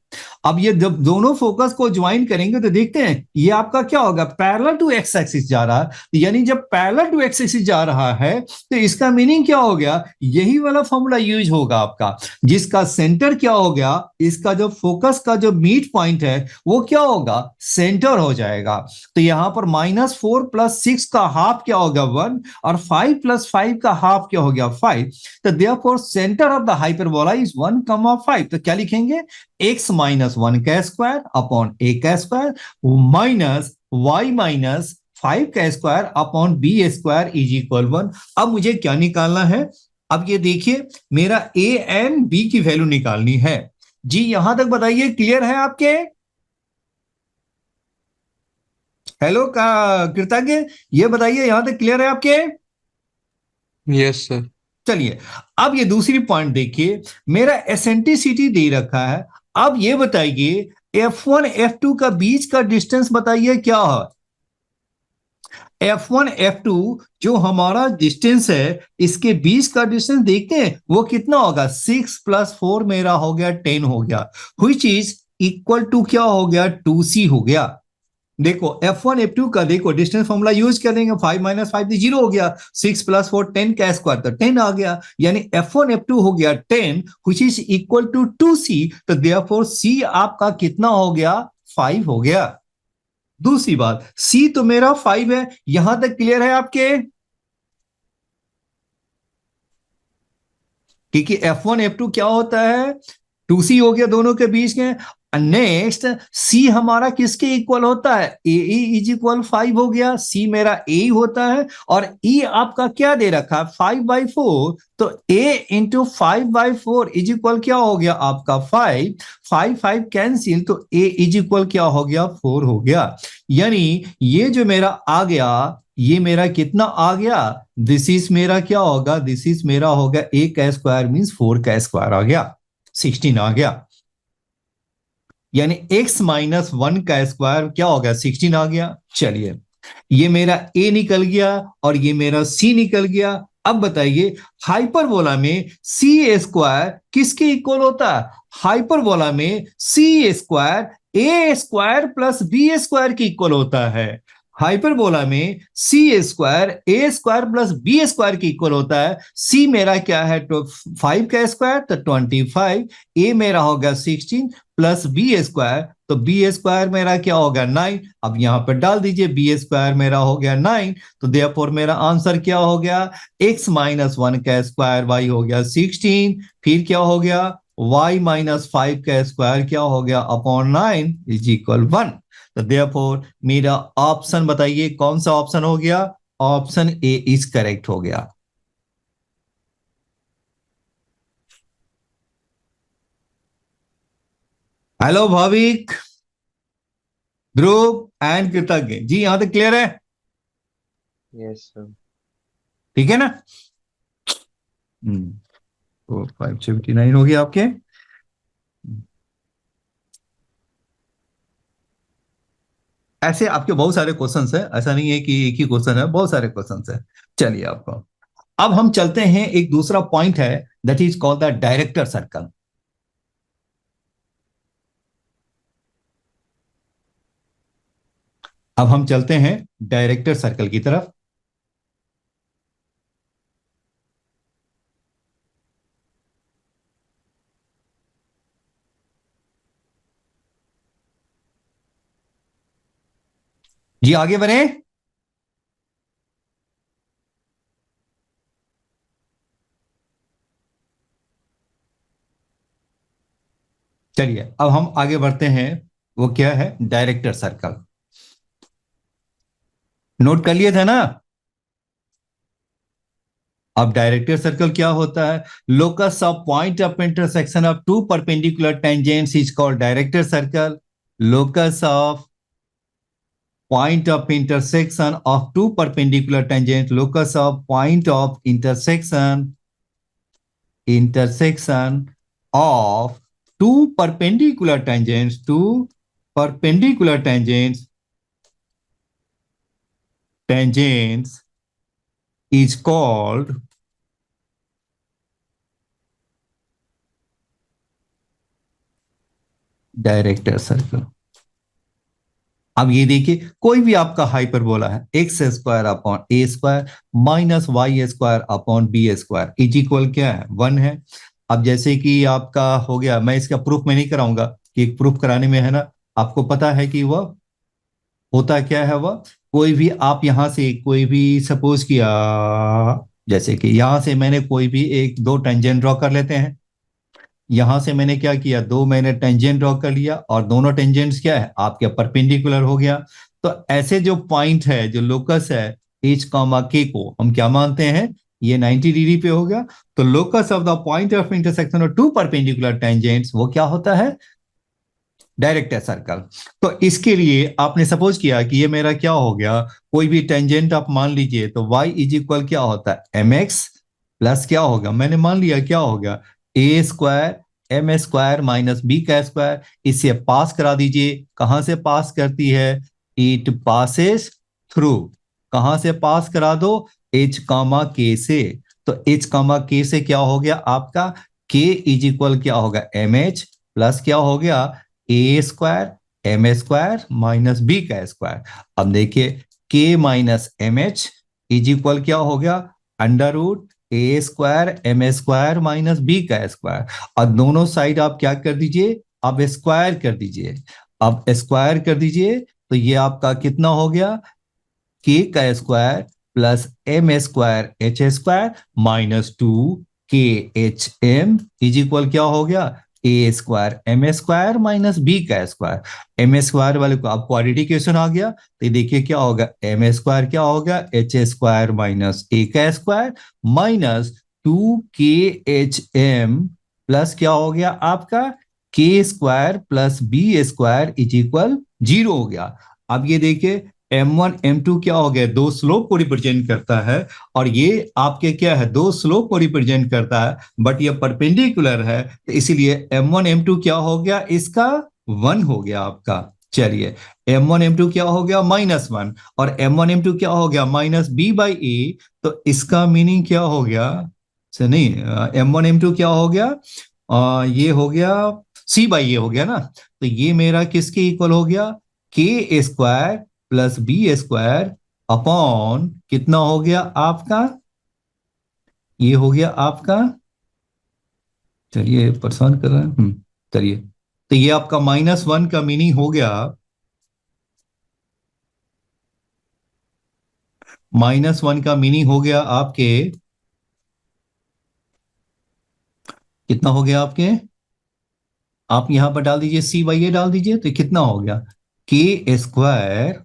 अब ये जब दोनों फोकस को ज्वाइन करेंगे तो देखते हैं ये आपका क्या होगा, पैरेलल टू एक्स एक्सिस जा रहा है। यानी जब पैरेलल टू एक्स एक्सिस जा रहा है तो इसका मीनिंग क्या हो गया, यही वाला फॉर्मूला यूज होगा आपका, जिसका सेंटर क्या हो गया, इसका जो फोकस का जो मीट पॉइंट है वो क्या होगा, सेंटर हो जाएगा। तो यहां पर -4 + 6 का हाफ क्या होगा 1, और 5 + 5 का हाफ क्या हो गया 5। तो therefore centre of the hyperbola is 1, 5। तो क्या लिखेंगे, x-1 का स्क्वायर अपॉन a का स्क्वायर माइनस y-5 का square upon b² is equal 1। अब मुझे क्या निकालना है, अब ये देखिए मेरा a एंड b की वैल्यू निकालनी है। जी यहां तक बताइए क्लियर है आपके, हेलो का कृतज्ञ, ये बताइए यहां तक क्लियर है आपके। Yes sir. चलिए अब ये दूसरी पॉइंट देखिए, मेरा एसेंट्रिसिटी दे रखा है। अब ये बताइए F1 F2 का बीच का डिस्टेंस बताइए क्या है, F1 F2 जो हमारा डिस्टेंस है इसके बीच का डिस्टेंस देखते हैं वो कितना होगा, 6 + 4 मेरा हो गया 10 हो गया, व्हिच इज इक्वल टू क्या हो गया 2c हो गया। देखो F1 F2 का देखो डिस्टेंस फॉर्मूला यूज करेंगे, 5 - 5 0 हो गया, 6 + 4 10 का स्क्वायर तो 10 आ गया, यानी F1 F2 हो गया 10 which is equal to 2c। तो देयरफॉर c आपका कितना हो गया 5 हो गया। दूसरी बात c तो मेरा 5 है, यहां तक क्लियर है आपके, क्योंकि F1 F2 क्या होता है 2c हो गया दोनों के बीच में। नेक्स्ट c हमारा किसके इक्वल होता है, ए इज इक्वल 5 हो गया, c मेरा a होता है, और e आपका क्या दे रखा है 5/4। तो a इंटू 5/4 इज इक्वल क्या हो गया आपका 5, 5 5 कैंसिल, तो a इज इक्वल क्या हो गया 4 हो गया। यानी ये जो मेरा आ गया ये मेरा कितना आ गया, दिस इज मेरा क्या होगा, दिस इज मेरा होगा a का स्क्वायर मींस 4 का स्क्वायर आ गया, 16 आ गया। यानी x-1 का स्क्वायर क्या हो गया 16 आ गया। चलिए ये मेरा a निकल गया और ये मेरा c निकल गया। अब बताइए हाइपरबोला में c² किसके इक्वल होता है, हाइपरबोला में c² a² + b² के इक्वल होता है। हाइपरबोला में c² a² + b² के इक्वल होता है। c मेरा क्या है तो 5 का स्क्वायर तो 25, a मेरा होगा 16 प्लस b² तो b² मेरा क्या होगा 9। अब यहां पर डाल दीजिए b² मेरा हो गया 9। तो देयरफॉर मेरा आंसर क्या हो गया, x-1 का स्क्वायर y हो गया 16, फिर क्या हो गया y-5 का स्क्वायर क्या हो गया अपॉन 9 इज इक्वल 1। तो देयरफॉर मेरा ऑप्शन बताइए कौन सा ऑप्शन हो गया, ऑप्शन ए इज करेक्ट हो गया। हेलो भाविक, ध्रुव एंड कृतज्ञ जी, यहां तक क्लियर है? Yes sir. ठीक है ना? 579 हो गया आपके। ऐसे आपके बहुत सारे क्वेश्चंस है, ऐसा नहीं है कि एक ही क्वेश्चन है, बहुत सारे क्वेश्चंस है। चलिए आपको अब हम चलते हैं, एक दूसरा पॉइंट है that is called the director circle. अब हम चलते हैं डायरेक्टर सर्कल की तरफ। जी आगे बढ़े। चलिए अब हम आगे बढ़ते हैं, वो क्या है डायरेक्टर सर्कल। नोट कर लिए थे ना? अब डायरेक्टर सर्कल क्या होता है? Locus of point of intersection of two perpendicular tangents is called director circle. Locus of point of intersection of two perpendicular tangent, locus of point of intersection of two perpendicular tangents is called director circle. अब ये देखिए, कोई भी आपका हाइपरबोला है, x square upon A square minus Y square upon B square is equal क्या है 1 है। अब जैसे कि आपका हो गया, मैं इसका प्रूफ में नहीं कराऊंगा कि प्रूफ कराने में है ना, आपको पता है कि वह होता क्या है। वह कोई भी आप यहां से कोई भी सपोज किया, जैसे कि यहां से मैंने कोई भी एक दो टेंजेंट ड्रॉ कर लेते हैं। यहां से मैंने क्या किया, दो मैंने टेंजेंट ड्रॉ कर लिया और दोनों टेंजेंट्स क्या है आपके परपेंडिकुलर हो गया। तो ऐसे जो पॉइंट है, जो लोकस है एच कॉमा के को हम क्या मानते हैं, ये 90 डिग्री पे हो गया। तो locus of the point of intersection of two perpendicular tangents वो क्या होता है डायरेक्टर सर्कल। तो इसके लिए आपने सपोज किया कि ये मेरा क्या हो गया, कोई भी टेंजेंट आप मान लीजिए, तो y इज इक्वल क्या होता है mx प्लस क्या होगा, मैंने मान लिया क्या हो गया ए square M square minus B का स्क्वायर। इसे पास करा दीजिए, कहां से पास करती है, इट पासेस थ्रू, कहां से पास करा दो एच कामा के से। तो एच कामा के से क्या हो गया आपका, के इज इक्वल क्या होगा एम एच प्लस क्या हो गया ए square M square minus B का स्क्वायर। अब देखिए K minus M H is equal क्या हो गया under root A square M square minus B का स्क्वायर। और दोनों साइड आप क्या कर दीजिए, अब स्क्वायर कर दीजिए। अब स्क्वायर कर दीजिए तो ये आपका कितना हो गया, के का square plus M square H square minus 2 K H M is equal क्या हो गया ए square M square minus B का स्क्वायर। एम स्क्वायर वाले को आप क्वाड्रेटिक इक्वेशन आ गया, तो देखिए क्या होगा एम स्क्वायर क्या होगा एच स्क्वायर माइनस ए का square minus 2 K H M plus क्या हो गया आपका k square plus B square is equal 0 हो गया। अब ये देखिए M1 M2 क्या हो गया, दो स्लोप को रिप्रेजेंट करता है, और ये आपके क्या है दो स्लोप को रिप्रेजेंट करता है, बट ये परपेंडिकुलर है, तो इसीलिए M1 M2 क्या हो गया इसका 1 हो गया आपका। चलिए M1 M2 क्या हो गया -1, और M1 M2 क्या हो गया माइनस बी बाई ए। तो इसका मीनिंग क्या हो गया, से नहीं M1 M2 क्या हो गया, ये हो गया सी बाई ए हो गया ना। तो ये मेरा किसके इक्वल हो गया, k square plus B square upon कितना हो गया आपका, ये हो गया आपका, चलिए परेशान कर रहा है। चलिए तो ये आपका -1 का मीनिंग हो गया, -1 का मीनिंग हो गया आपके कितना हो गया आपके, आप यहां पर डाल दीजिए सी बाई ए डाल दीजिए, तो कितना हो गया के स्क्वायर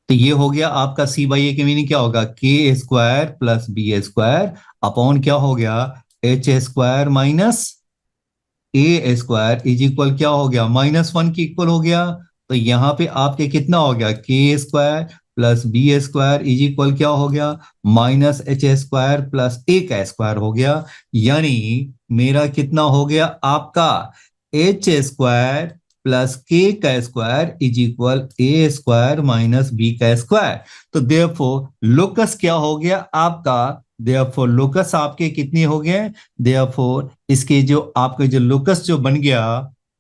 तो ये हो गया आपका सी बाई ए की मीनिंग क्या होगा, k square plus B square upon क्या हो गया, h square minus A square is equal क्या हो गया, -1 की इक्वल हो गया। तो यहाँ पे आपके कितना हो गया, k square plus B square is equal क्या हो गया, -एच स्क्वायर प्लस ए का स्क्वायर हो गया। यानी मेरा कितना हो गया आपका, एच स्क्वायर प्लस के का square is equal a square minus B का स्क्वायर। तो देयरफॉर लोकस क्या हो गया आपका, देयरफॉर लोकस आपके कितने हो गए, देयरफॉर इसके जो आपके जो लोकस जो बन गया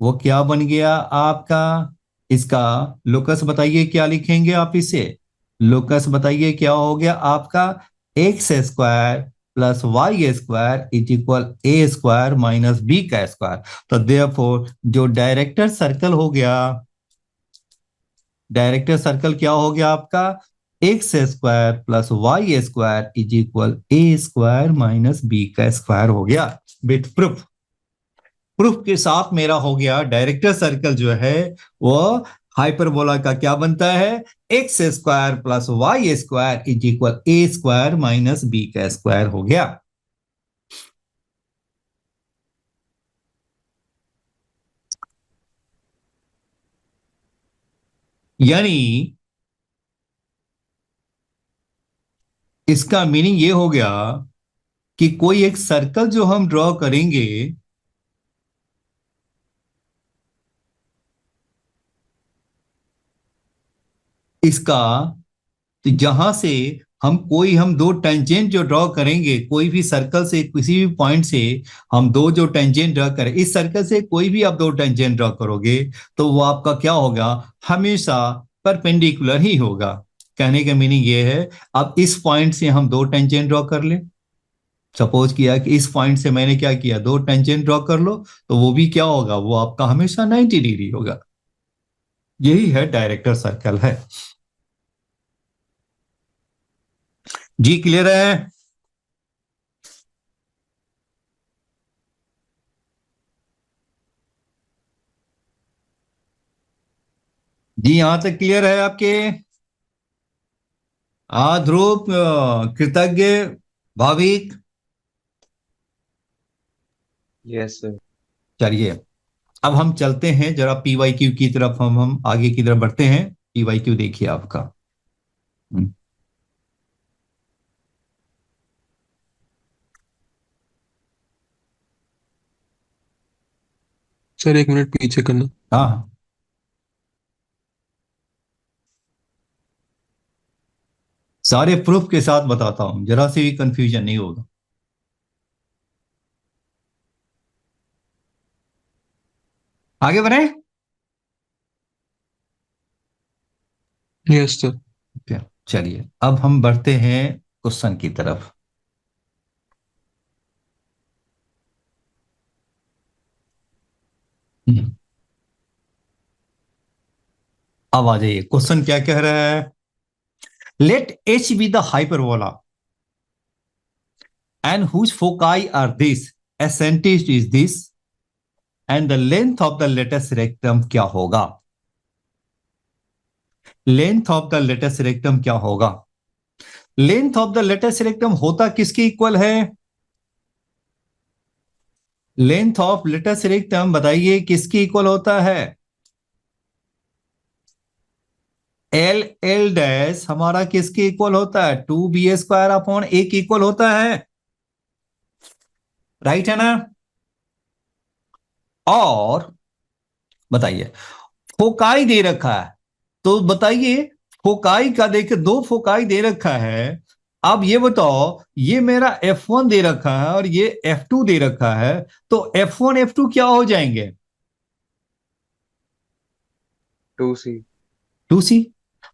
वो क्या बन गया आपका, इसका लोकस बताइए क्या लिखेंगे आप इसे, लोकस बताइए क्या हो गया आपका, x square plus y square is equal a square minus B का स्क्वायर। तो देयरफॉर जो डायरेक्टर सर्कल हो गया, डायरेक्टर सर्कल क्या हो गया आपका, x square plus y square is equal a square minus B का स्क्वायर हो गया विथ प्रूफ। प्रूफ के साथ मेरा हो गया डायरेक्टर सर्कल जो है वो हाइपरबोला का क्या बनता है, x square plus y square is equal a square minus B का स्क्वायर हो गया। यानी इसका मीनिंग ये हो गया कि कोई एक सर्कल जो हम ड्रॉ करेंगे, इसका तो जहां से हम दो टेंजेंट जो ड्रॉ करेंगे, कोई भी सर्कल से किसी भी पॉइंट से हम दो जो टेंजेंट ड्रॉ करें, इस सर्कल से कोई भी आप दो टेंजेंट ड्रॉ करोगे तो वो आपका क्या होगा, हमेशा परपेंडिकुलर ही होगा। कहने का मीनिंग ये है, अब इस पॉइंट से हम दो टेंजेंट ड्रॉ कर ले, सपोज किया कि इस पॉइंट से मैंने क्या किया, दो टेंजेंट ड्रॉ कर लो, तो वो भी क्या होगा, वो आपका हमेशा 90 डिग्री होगा। यही है डायरेक्टर सर्कल है। जी क्लियर है? जी यहां तक क्लियर है आपके? ध्रुव, कृतज्ञ, भाविक। Yes sir. चलिए अब हम चलते हैं जरा पीवाई क्यू की तरफ, हम आगे की तरफ बढ़ते हैं। पीवाई क्यू देखिए आपका। सर 1 मिनट पीछे करना। हाँ सारे प्रूफ के साथ बताता हूं, जरा से भी कंफ्यूजन नहीं होगा। आगे बढ़े? Yes sir. चलिए अब हम बढ़ते हैं क्वेश्चन की तरफ। अब आ जाइए, क्वेश्चन क्या कह रहा है, let h be the hyperbola and whose foci are this, eccentric is this, and the length of the lattice rectum क्या होगा, length of the latus rectum क्या होगा। Length of the latus rectum होता किसके इक्वल है, लेंथ ऑफ लेटेस्ट रेक्टम बताइए किसके इक्वल होता है, एल एल डैश हमारा किसके इक्वल होता है, 2b स्क्वायर अपॉन ए के इक्वल होता है, राइट है ना। और बताइए फोकाई दे रखा है, तो बताइए फोकाई का, देखिए दो फोकाई दे रखा है। अब ये बताओ, ये मेरा F1 दे रखा है और ये F2 दे रखा है, तो F1 F2 क्या हो जाएंगे, 2C। 2C।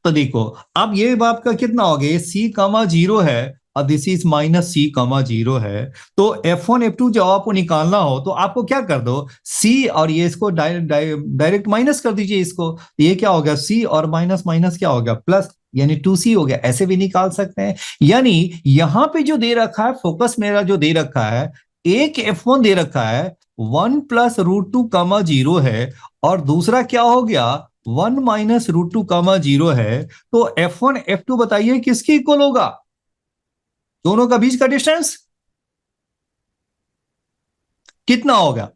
तो देखो अब ये आपका कितना हो गया, C कामा 0 है और दिस इज -C, 0 है। तो F1 F2 जब आपको निकालना हो तो आपको क्या कर दो, C और ये इसको डायरेक्ट माइनस कर दीजिए इसको, ये क्या हो गया, C और माइनस माइनस क्या हो गया प्लस, यानी 2C हो गया। ऐसे भी निकाल सकते हैं। यानी यहां पे जो दे रखा है फोकस मेरा जो दे रखा है, एक F1 दे रखा है 1 + √2, 0 है, और दूसरा क्या हो गया 1 माइनस रूट टू कामा 0 है, तो F1 F2 बताइए किसके इक्वल होगा? दोनों का बीच का डिस्टेंस कितना होगा?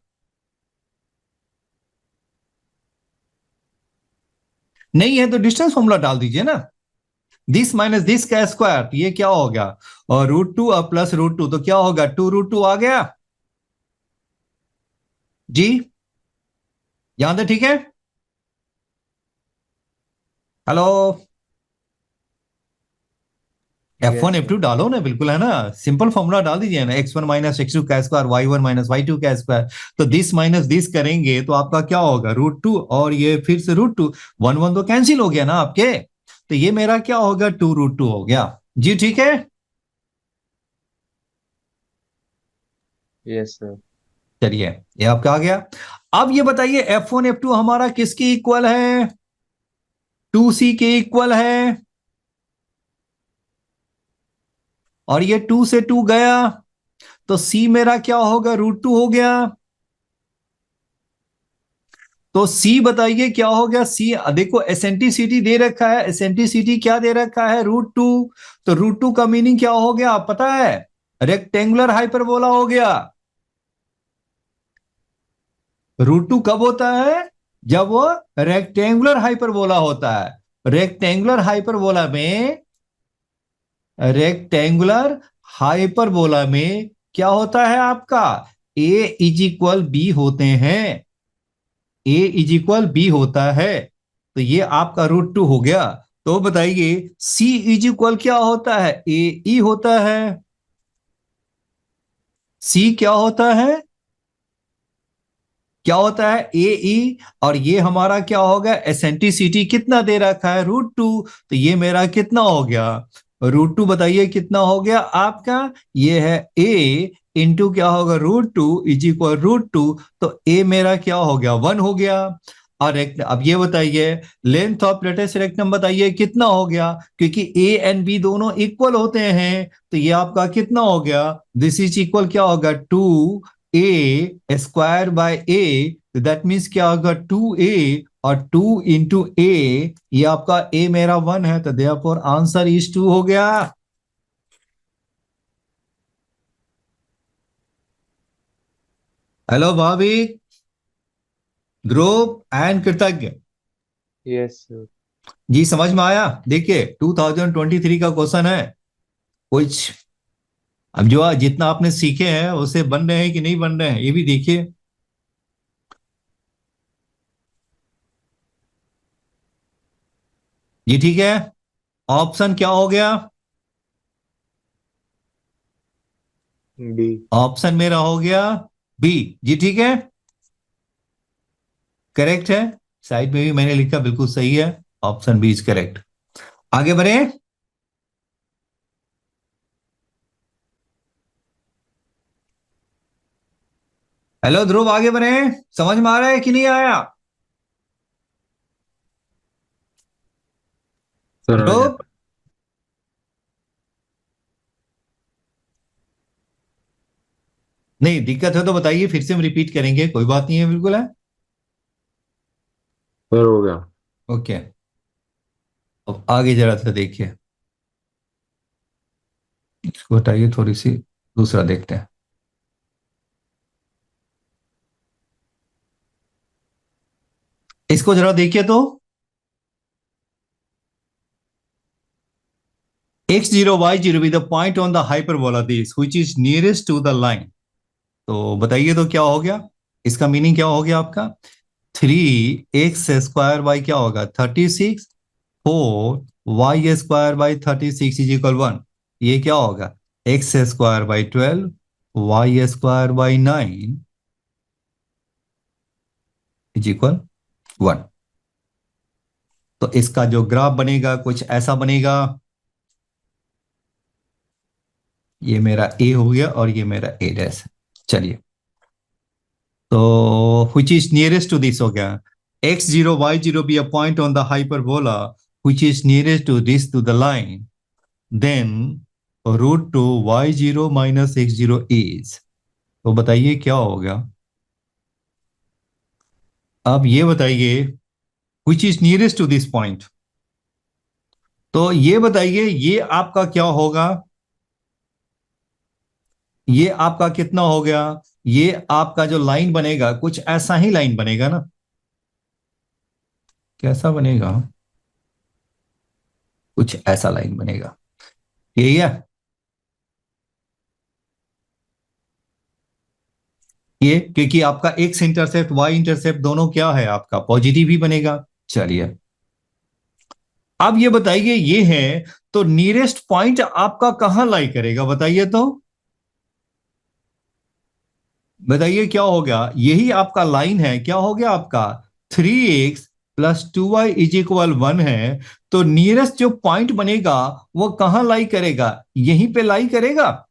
नहीं है तो डिस्टेंस फॉर्मूला डाल दीजिए ना, दिस माइनस दिस का स्क्वायर, ये क्या हो गया, और रूट टू और प्लस रूट टू, तो क्या होगा, 2 रूट 2 आ गया जी। यहां तक ठीक है? हेलो, F1 Yes, F2 डालो ना, बिल्कुल है ना, सिंपल फॉर्मूला डाल दीजिए ना, x1 माइनस x2 का स्क्वायर, y1 माइनस y2 का स्क्वायर, तो दिस माइनस दिस करेंगे तो आपका क्या होगा, रूट 2, और ये फिर से रूट 2, 1 1 तो कैंसिल हो गया ना आपके, तो ये मेरा क्या होगा, 2 रूट 2 हो गया जी। ठीक है, yes sir. चलिए ये आपका आ गया। अब ये बताइए F1 F2 हमारा किसके इक्वल है? 2C के इक्वल है, और ये 2 से 2 गया, तो C मेरा क्या होगा, रूट 2 हो गया। तो C बताइए क्या हो गया, C देखो एसेंट्रिसिटी दे रखा है, एसेंट्रिसिटी क्या दे रखा है, रूट 2, तो रूट 2 का मीनिंग क्या हो गया आप पता है, रेक्टेंगुलर हाइपरबोला हो गया। रूट 2 कब होता है, जब वो रेक्टेंगुलर हाइपरबोला होता है। रेक्टेंगुलर हाइपरबोला में, रेक्टेंगुलर हाइपरबोला में क्या होता है आपका, ए इज इक्वल बी होते हैं, ए इज इक्वल बी होता है, तो ये आपका रूट 2 हो गया। तो बताइए सी इज इक्वल क्या होता है, ए ई होता है, सी क्या होता है, क्या होता है, ए ई, और ये हमारा क्या होगा, एसेंट्रिसिटी कितना दे रखा है, रूट 2, तो ये मेरा कितना हो गया, रूट 2 बताइए कितना हो गया आपका, ये है ए इंटू क्या होगा, रूट 2 इज इक्वल रूट 2, तो ए मेरा क्या हो गया, 1 हो गया। और अब ये बताइए लेंथ ऑफ लेटेस्ट रेक्टम बताइए कितना हो गया, क्योंकि ए एंड बी दोनों इक्वल होते हैं, तो ये आपका कितना हो गया, दिस इज इक्वल क्या होगा, 2a square by A, that means क्या होगा, 2a, और 2 इंटू ए, ये आपका a मेरा 1 है, तो देयरफॉर आंसर इज 2 हो गया। हेलो भाभी, ध्रुव एंड कृतज्ञ Yes sir. जी, समझ में आया? देखिए 2023 का क्वेश्चन है कुछ, अब जो जितना आपने सीखे हैं उसे बन रहे हैं कि नहीं बन रहे हैं, ये भी देखिए। जी ठीक है, ऑप्शन क्या हो गया, B. ऑप्शन मेरा हो गया बी जी। ठीक है, करेक्ट है, साइड में भी मैंने लिखा बिल्कुल सही है, ऑप्शन बी इज करेक्ट। आगे बढ़े, हेलो ध्रुव, आगे बढ़े, समझ में आ रहा है कि नहीं आया सर आ गया। ध्रुव? नहीं दिक्कत है तो बताइए, फिर से हम रिपीट करेंगे, कोई बात नहीं है, बिल्कुल है। सर हो गया। ओके, अब आगे जरा सा देखिए, इसको हटाइए, थोड़ी सी दूसरा देखते हैं। इसको जरा देखिए तो, x0 y0 with the point on the hyperbola this which is nearest to the line, तो बताइए तो क्या हो गया, इसका मीनिंग क्या हो गया आपका, 3x² क्या होगा, 36, 4y² 36 इज इक्वल 1, ये क्या होगा, x² 12 y² 9 इज इक्वल 1। तो इसका जो ग्राफ बनेगा कुछ ऐसा बनेगा, ये मेरा ए हो गया और ये मेरा ए डैश है। चलिए, तो which is nearest to this हो गया, x0 y0 be a point on the hyperbola which is nearest to this to the line, then √2 y0 minus x0 is, तो बताइए क्या होगा। अब ये बताइए which is nearest to this point. तो ये बताइए ये आपका क्या होगा, ये आपका कितना हो गया, ये आपका जो लाइन बनेगा कुछ ऐसा ही लाइन बनेगा ना, कैसा बनेगा, कुछ ऐसा लाइन बनेगा, यही है। ये क्योंकि आपका एक्स इंटरसेप्ट वाई इंटरसेप्ट दोनों क्या है, आपका पॉजिटिव ही बनेगा। चलिए अब ये बताइए ये है, तो नियरेस्ट पॉइंट आपका कहां लाई करेगा बताइए, तो बताइए क्या हो गया, यही आपका लाइन है, क्या हो गया आपका 3x plus 2y is equal 1 है। तो नियरेस्ट जो पॉइंट बनेगा वो कहां लाई करेगा, यहीं पे लाई करेगा,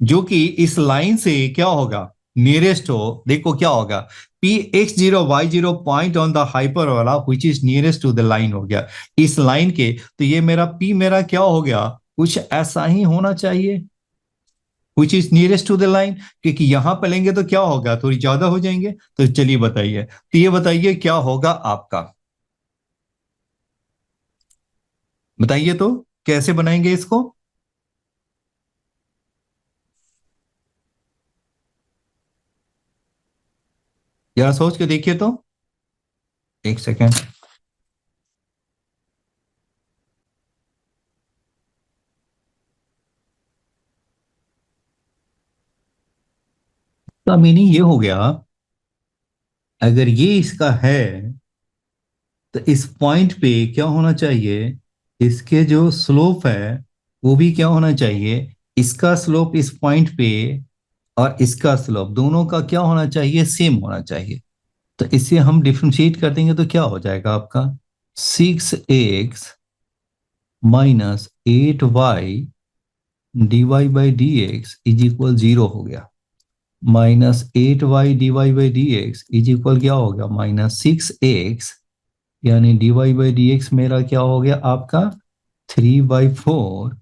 जो कि इस लाइन से क्या होगा नियरेस्ट हो। देखो क्या होगा, P X zero Y zero point on the hyper वाला which is nearest to the line हो गया इस लाइन के। तो ये मेरा पी मेरा क्या हो गया, कुछ ऐसा ही होना चाहिए, which is nearest to the line, क्योंकि यहां पे लेंगे तो क्या होगा, थोड़ी ज्यादा हो जाएंगे। तो चलिए बताइए, तो ये बताइए क्या होगा आपका, बताइए तो कैसे बनाएंगे इसको। जरा सोच के देखिए तो, एक सेकेंड। तो मीनिंग ये हो गया, अगर ये इसका है तो इस पॉइंट पे क्या होना चाहिए, इसके जो स्लोप है वो भी क्या होना चाहिए, इसका स्लोप इस पॉइंट पे और इसका स्लोप दोनों का क्या होना चाहिए, सेम होना चाहिए। तो इसे हम डिफ्रेंशिएट कर देंगे तो क्या हो जाएगा आपका 6x minus 8y d y by d x is equal 0 हो गया, minus 8y d y by d x is equal क्या हो गया -6x, यानी d y by d x मेरा क्या हो गया आपका 3/4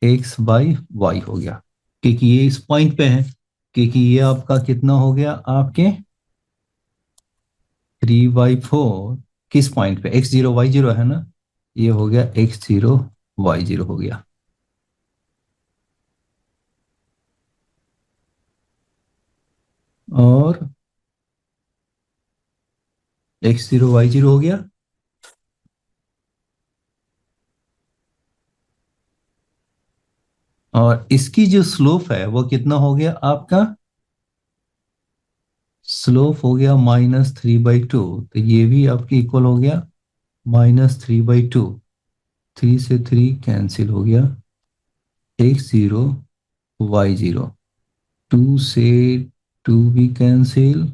एक्स बाई वाई हो गया, क्योंकि ये इस पॉइंट पे है, क्योंकि ये आपका कितना हो गया आपके 3/4 किस पॉइंट पे, x0 y0 है ना, ये हो गया x0 y0 हो गया। और x0 y0 हो गया, और इसकी जो स्लोप है वो कितना हो गया आपका, स्लोप हो गया -3/2। तो ये भी आपके इक्वल हो गया -3/2, 3 से 3 कैंसिल हो गया, x0 y0, 2 से 2 भी कैंसिल,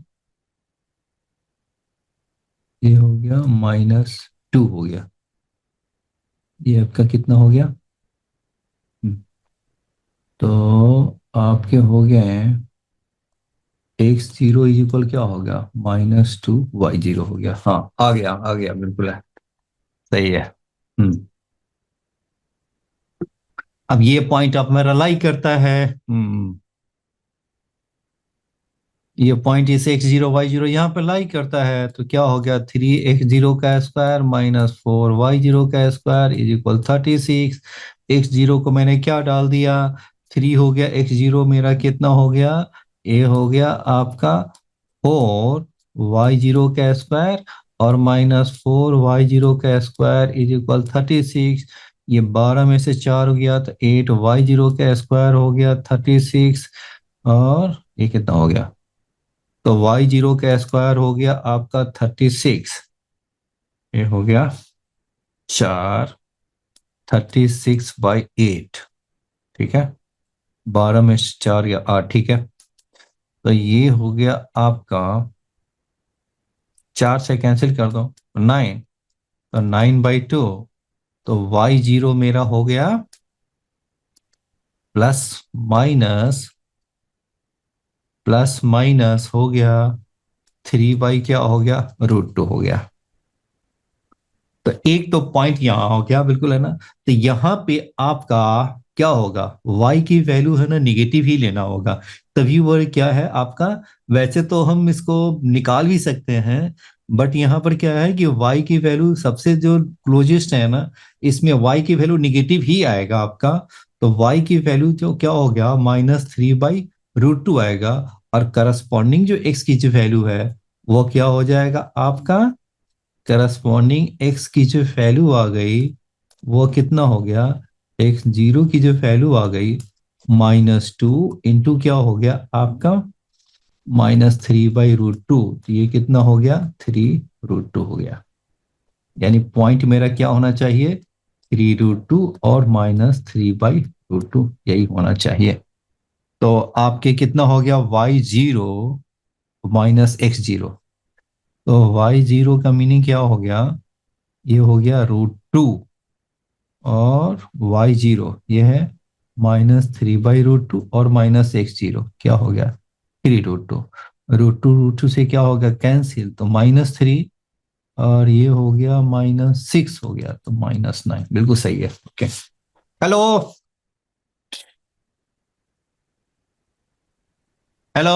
ये हो गया -2 हो गया, ये आपका कितना हो गया, तो आपके हो गए x0 इज इक्वल क्या हो गया -2y0 हो गया। हाँ आ गया बिल्कुल है, सही है। अब ये पॉइंट आप मेरा लाई करता है, ये पॉइंट इस x0 y0 यहाँ पे लाई करता है, तो क्या हो गया 3x0 का स्क्वायर -4y0 का स्क्वायर इज इक्वल 36। x0 को मैंने क्या डाल दिया 3 हो गया, x0 मेरा कितना हो गया, ये हो गया आपका 4y0 का स्क्वायर और -4y0 का स्क्वायर इज इक्वल 36। ये 12 में से 4 हो गया तो 8y0 का स्क्वायर हो गया 36, और ये कितना हो गया, तो y0 का स्क्वायर हो गया आपका 36, ये हो गया 4, 36/8, ठीक है, 12 में से 4 या 8, ठीक है। तो ये हो गया आपका 4 से कैंसिल कर दो 9, तो 9/2, तो y0 मेरा हो गया प्लस माइनस हो गया 3 क्या हो गया √2 हो गया। तो एक तो पॉइंट यहां हो गया बिल्कुल है ना, तो यहां पे आपका क्या होगा, y की वैल्यू है ना निगेटिव ही लेना होगा, तभी वो क्या है आपका। वैसे तो हम इसको निकाल भी सकते हैं, बट यहाँ पर क्या है कि y की वैल्यू सबसे जो क्लोजेस्ट है ना, इसमें y की वैल्यू निगेटिव ही आएगा आपका। तो y की वैल्यू जो क्या हो गया, -3/√2 आएगा। और करस्पॉन्डिंग जो x की जो वैल्यू है वो क्या हो जाएगा आपका, करस्पॉन्डिंग x की जो वैल्यू आ गई वो कितना हो गया, x0 की जो वैल्यू आ गई -2 इंटू क्या हो गया आपका, -3/√2। तो ये कितना हो गया, 3√2 हो गया। यानी पॉइंट मेरा क्या होना चाहिए, 3√2 और -3/√2 यही होना चाहिए। तो आपके कितना हो गया, y0 -x0। तो y0 का मीनिंग क्या हो गया, ये हो गया √2, और y0 ये है -3/√2 और -x0 क्या हो गया, 3√2। √2 से क्या हो गया कैंसिल, तो -3, और ये हो गया -6 हो गया, तो -9 बिल्कुल सही है। ओके, हेलो हेलो,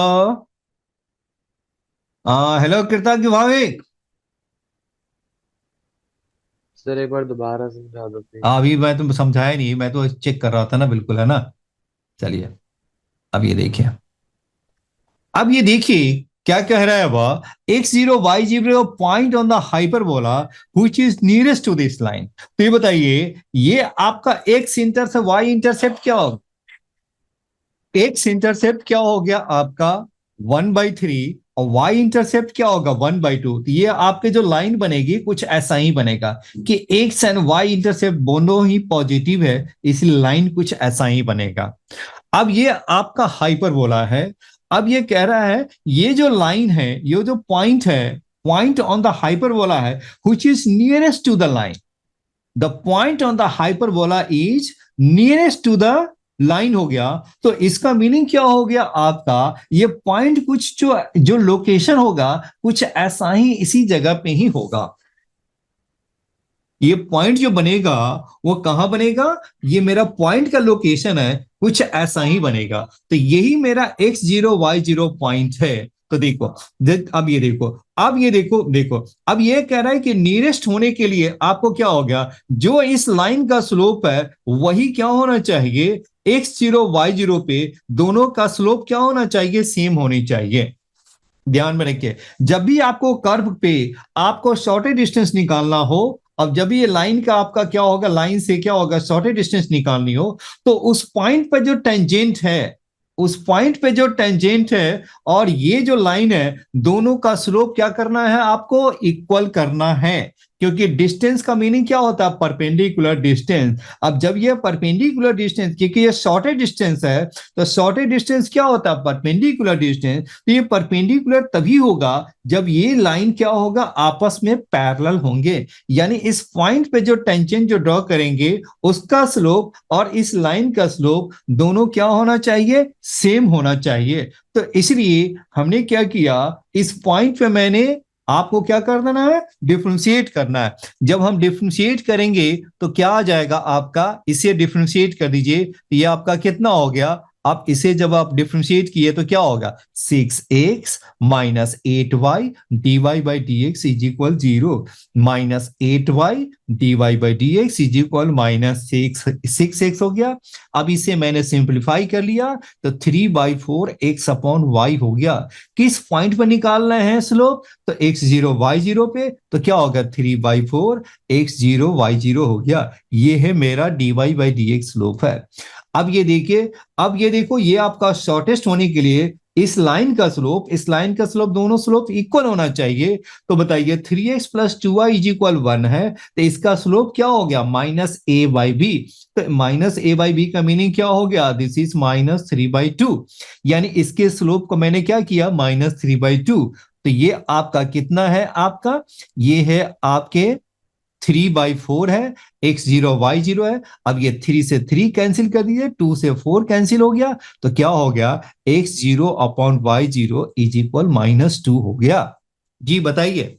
हेलो कृतज्ञ भाविक। सर एक बार दोबारा समझा दो प्लीज। अभी मैं तो समझाया नहीं, मैं तो चेक कर रहा था ना, बिल्कुल है ना। चलिए, अब ये देखिए, अब ये देखिए क्या कह रहा है वह, x0 y0 point on the hyperbola which is nearest to this line. तो ये बताइए, ये आपका x इंटरसेप्ट y इंटरसेप्ट क्या होगा, x इंटरसेप्ट क्या हो गया आपका 1/3, और y इंटरसेप्ट क्या होगा 1/2। तो ये आपके जो लाइन बनेगी कुछ ऐसा ही बनेगा कि x एंड y इंटरसेप्ट दोनों ही पॉजिटिव है, इसलिए लाइन कुछ ऐसा ही बनेगा। अब ये आपका हाइपरबोला है। अब ये कह रहा है ये जो लाइन है, ये जो पॉइंट है, पॉइंट ऑन द हाइपरबोला है which is nearest to the line. The point on the hyperbola is nearest to the line हो गया। तो इसका मीनिंग क्या हो गया आपका, ये पॉइंट कुछ जो जो लोकेशन होगा कुछ ऐसा ही इसी जगह पे ही होगा। ये पॉइंट जो बनेगा वो कहां बनेगा, ये मेरा पॉइंट का लोकेशन है, कुछ ऐसा ही बनेगा। तो यही मेरा x0 y0 पॉइंट है। तो देखो, अब ये देखो, अब ये देखो, अब ये कह रहा है कि नियरेस्ट होने के लिए आपको क्या हो गया, जो इस लाइन का स्लोप है वही क्या होना चाहिए, x0 y0 पे दोनों का स्लोप क्या होना चाहिए, सेम होनी चाहिए। ध्यान में रखिए, जब भी आपको कर्व पे आपको शॉर्टेज डिस्टेंस निकालना हो, अब जब ये लाइन का आपका क्या होगा, लाइन से क्या होगा शॉर्टेज डिस्टेंस निकालनी हो, तो उस पॉइंट पे जो टेंजेंट है, उस पॉइंट पे जो टेंजेंट है और ये जो लाइन है, दोनों का स्लोप क्या करना है, आपको इक्वल करना है। क्योंकि डिस्टेंस का मीनिंग क्या होता है, परपेंडिकुलर डिस्टेंस। अब जब ये परपेंडिकुलर डिस्टेंस, क्योंकि ये शॉर्टेज डिस्टेंस है, तो शॉर्टेज डिस्टेंस क्या होता है, परपेंडिकुलर डिस्टेंस। तो ये परपेंडिकुलर तभी होगा जब ये लाइन क्या होगा, आपस में पैरेलल होंगे। यानी इस पॉइंट पे जो टेंजेंट जो ड्रॉ करेंगे उसका स्लोप और इस लाइन का स्लोप दोनों क्या होना चाहिए, सेम होना चाहिए। तो इसलिए हमने क्या किया, इस पॉइंट पे मैंने आपको क्या कर देना है, डिफरेंशिएट करना है। जब हम डिफरेंशिएट करेंगे तो क्या आ जाएगा आपका, इसे डिफरेंशिएट कर दीजिए, ये आपका कितना हो गया। अब इसे जब आप डिफरेंशिएट किए तो क्या होगा, 6x minus 8y dy by d x is equal 0, -8y dy by d x is equal -6x हो गया। अब इसे मैंने सिंप्लीफाई कर लिया तो 3/4 x/y हो गया। किस पॉइंट पर निकालना है स्लोप, तो x0 y0 पे, तो क्या होगा 3/4 x0 y0 हो गया। ये है मेरा dy by d x slope है। अब ये देखिए, अब ये देखो, ये आपका शॉर्टेस्ट होने के लिए इस लाइन का स्लोप, इस लाइन का स्लोप, दोनों स्लोप इक्वल होना चाहिए। तो बताइए 3x + 2y इज इक्वल 1 है, तो इसका स्लोप क्या हो गया, -a/b। तो -a/b का मीनिंग क्या हो गया, दिस इज -3/2। यानी इसके स्लोप को मैंने क्या किया, -3/2। तो ये आपका कितना है, आपका ये है आपके 3/4 है, x0 y0 है। अब ये 3 से 3 कैंसिल कर दीजिए, 2 से 4 कैंसिल हो गया, तो क्या हो गया, x0/y0 इज इक्वल -2 हो गया। जी बताइए।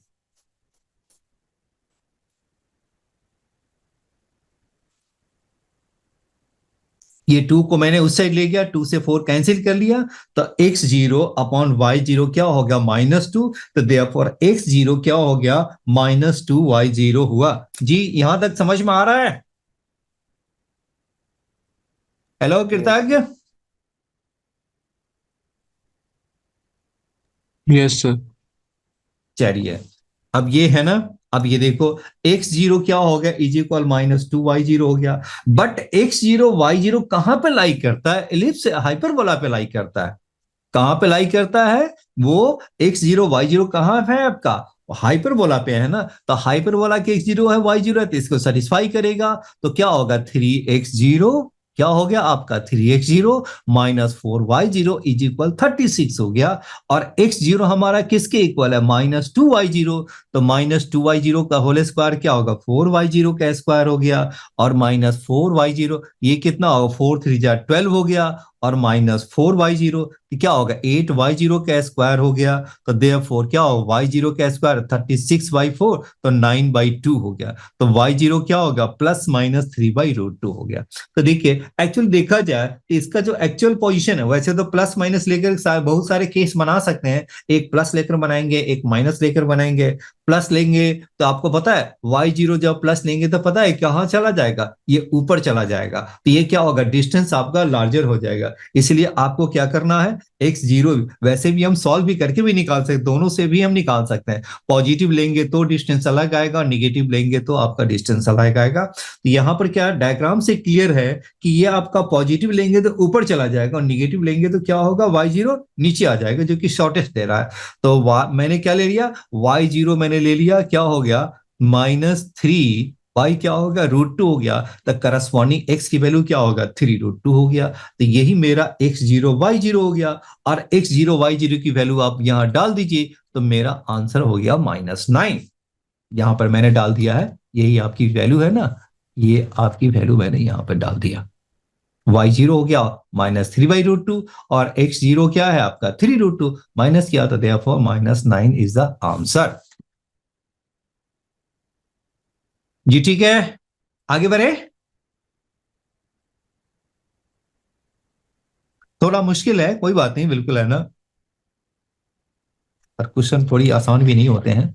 ये 2 को मैंने उस साइड ले गया, 2 से 4 कैंसिल कर लिया, तो x0 अपॉन y0 क्या हो गया -2, तो देयरफॉर x0 क्या हो गया -2y0 हुआ। जी यहां तक समझ में आ रहा है? हेलो यस कृतज्ञ। Yes sir. चलिए अब ये है ना, अब ये देखो x0 क्या हो गया इज इक्वल -2y0 हो गया, बट x0 y0 कहां पे लाई करता है? एलिप्स हाइपरबोला पे लाई करता है। कहां पे लाई करता है वो? x0 y0 कहां है आपका? हाइपरबोला पे है ना, तो हाइपरबोला के x0 है y0 है, तो इसको सेटिस्फाई करेगा। तो क्या होगा 3x0 क्या हो गया आपका 3x0 -4y0 इज इक्वल 36 हो गया। और x0 हमारा किसके इक्वल है? -2y0, तो -2y0 का होल स्क्वायर क्या होगा 4y0 का स्क्वायर हो गया, और -4y0 ये कितना होगा 4 3 जा 12 हो गया, और -4y0 क्या होगा 8y0 का स्क्वायर हो गया, तो देयरफॉर क्या होगा y0 का स्क्वायर 36/4, तो 9/2 हो गया, तो y0 क्या होगा ±3/√2 हो गया। तो देखिए एक्चुअल देखा जाए तो इसका जो एक्चुअल पोजीशन है, वैसे तो प्लस माइनस लेकर बहुत सारे केस बना सकते हैं, एक प्लस लेकर बनाएंगे, एक माइनस लेकर बनाएंगे। प्लस लेंगे तो आपको पता है y0 जब प्लस लेंगे तो पता है कहां चला जाएगा? ये ऊपर चला जाएगा, तो ये क्या होगा डिस्टेंस आपका लार्जर हो जाएगा। इसलिए आपको क्या करना है x0 वैसे भी हम सॉल्व भी करके भी निकाल सकते, दोनों से भी हम निकाल सकते हैं। पॉजिटिव लेंगे तो डिस्टेंस अलग आएगा, निगेटिव लेंगे तो आपका डिस्टेंस अलग आएगा। तो यहां पर क्या डायग्राम से क्लियर है कि ये आपका पॉजिटिव लेंगे तो ऊपर चला जाएगा, और निगेटिव लेंगे तो क्या होगा y0 नीचे आ जाएगा, जो कि शॉर्टेस्ट दे रहा है। तो मैंने क्या ले लिया y0 मैंने ले लिया, क्या हो गया -3 y क्या होगा √2 हो गया, तो करस्पॉन्डिंग x की वैल्यू क्या होगा 3√2 हो गया। तो यही मेरा x0 y0 हो गया, और x0 y0 की वैल्यू आप यहां डाल दीजिए, तो मेरा आंसर हो गया -9। यहां पर मैंने डाल दिया है, यही आपकी वैल्यू है ना, ये आपकी वैल्यू मैंने यहां पर डाल दिया। y0 हो गया -3/√2, और x0 क्या है आपका 3√2 माइनस किया, तो देयरफॉर -9 इज द आंसर। जी ठीक है, आगे बढ़े। थोड़ा मुश्किल है, कोई बात नहीं, बिल्कुल है ना, और क्वेश्चन थोड़ी आसान भी नहीं होते हैं।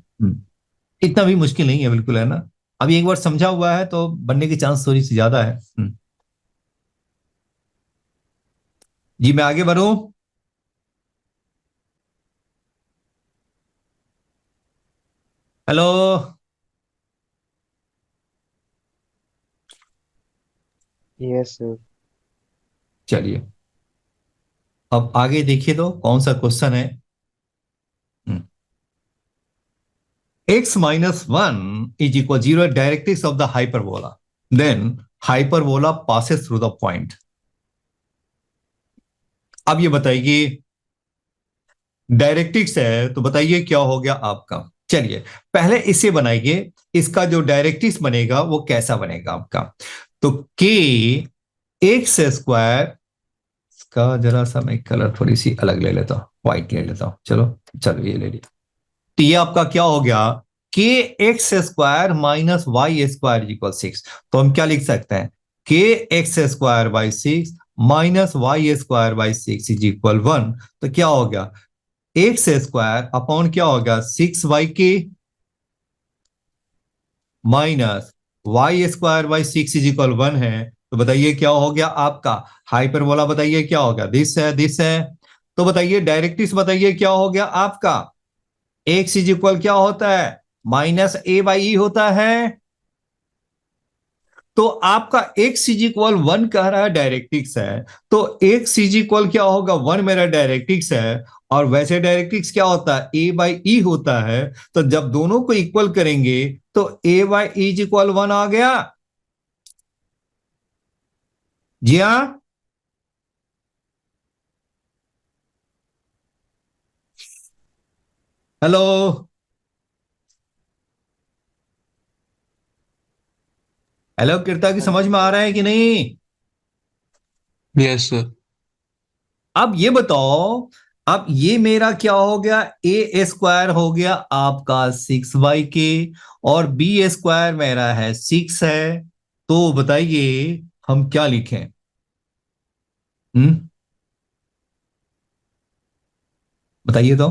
इतना भी मुश्किल नहीं है, बिल्कुल है ना। अभी एक बार समझा हुआ है तो बनने की चांस थोड़ी सी ज्यादा है। जी मैं आगे बढ़ूं। हेलो। Yes sir. चलिए अब आगे देखिए तो कौन सा क्वेश्चन है। x-1 is equal 0 directrix of the hyperbola, then hyperbola passes through the point। अब ये बताइए डायरेक्ट्रिक्स है तो बताइए क्या हो गया आपका। चलिए पहले इसे बनाइए, इसका जो डायरेक्ट्रिक्स बनेगा वो कैसा बनेगा आपका। तो k x², इसका जरा सा मैं कलर थोड़ी सी अलग ले लेता हूं, व्हाइट ले लेता हूं, चलो चलो ये ले लिया। तो ये आपका क्या हो गया k x² -y² इक्वल 6। तो हम क्या लिख सकते हैं k x²/6 -y²/6 is equal 1। तो क्या हो गया x² अपॉन क्या होगा 6y minus y²/6 is equal 1 है। तो बताइए क्या हो गया आपका हाइपरबोला, बताइए क्या होगा दिस है। तो बताइए डायरेक्ट्रिक्स बताइए क्या हो गया आपका, x इज इक्वल क्या होता है -a/e होता है। तो आपका x इज इक्वल 1 कह रहा है डायरेक्ट्रिक्स है, तो x इज इक्वल क्या होगा 1 मेरा डायरेक्ट्रिक्स है, और वैसे डायरेक्ट्रिक्स क्या होता है a/e होता है। तो जब दोनों को इक्वल करेंगे तो a/e इज इक्वल 1 आ गया। जी हाँ, हेलो। हेलो कृता की हाँ समझ जी में आ सर। रहा है कि नहीं? Yes sir. अब ये बताओ, अब ये मेरा क्या हो गया a² हो गया आपका 6y और b² मेरा है 6 है। तो बताइए हम क्या लिखें। बताइए तो।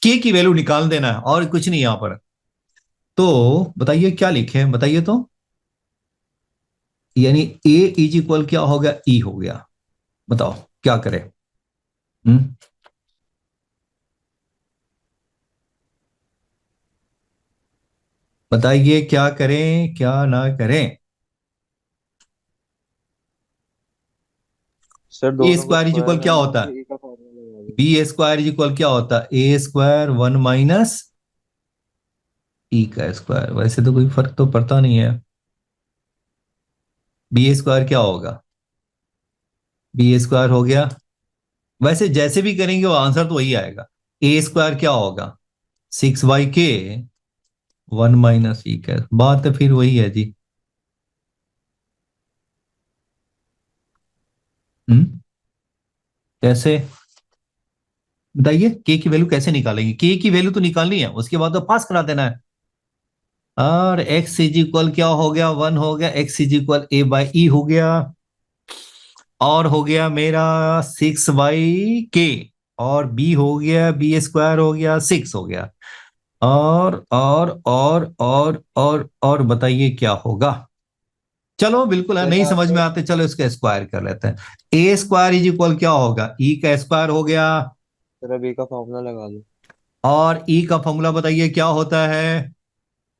के की वैल्यू निकाल देना है और कुछ नहीं यहां पर। तो बताइए क्या लिखे, बताइए तो। यानी ए इज इक्वल क्या हो गया, ई हो गया। बताओ क्या करें। हम्म बताइए क्या करें क्या ना करें। सर ए दोनों को स्क्वायर इज स्क्वायर इक्वल क्या करना होता फिर है, ए का फॉर्मूला लगा दो। बी स्क्वायर इज इक्वल क्या होता है, ए स्क्वायर वन माइनस ई का स्क्वायर। वैसे तो कोई फर्क तो पड़ता नहीं है। बी स्क्वायर क्या होगा, बी स्क्वायर हो गया। वैसे जैसे भी करेंगे वो आंसर तो वही आएगा। ए स्क्वायर क्या होगा, 6/k वन माइनस ई का। बात तो फिर वही है जी। कैसे, बताइए के की वैल्यू कैसे निकालेंगे। के की वैल्यू तो निकालनी है, उसके बाद तो पास करा देना है। और एक्स इज इक्वल क्या हो गया, 1 हो गया। एक्स इज इक्वल a/e हो गया। और हो गया मेरा 6/k। और बी हो गया, बी स्क्वायर हो गया 6 हो गया। और बताइए क्या होगा। चलो बिल्कुल है, सर नहीं यहाँ समझ पे में आते, चलो इसका स्क्वायर कर लेते हैं। ए स्क्वायर इज इक्वल क्या होगा, ई का स्क्वायर हो गया। सर अब ए का फॉर्मूला लगा दो। और ई का फॉर्मूला बताइए क्या होता है,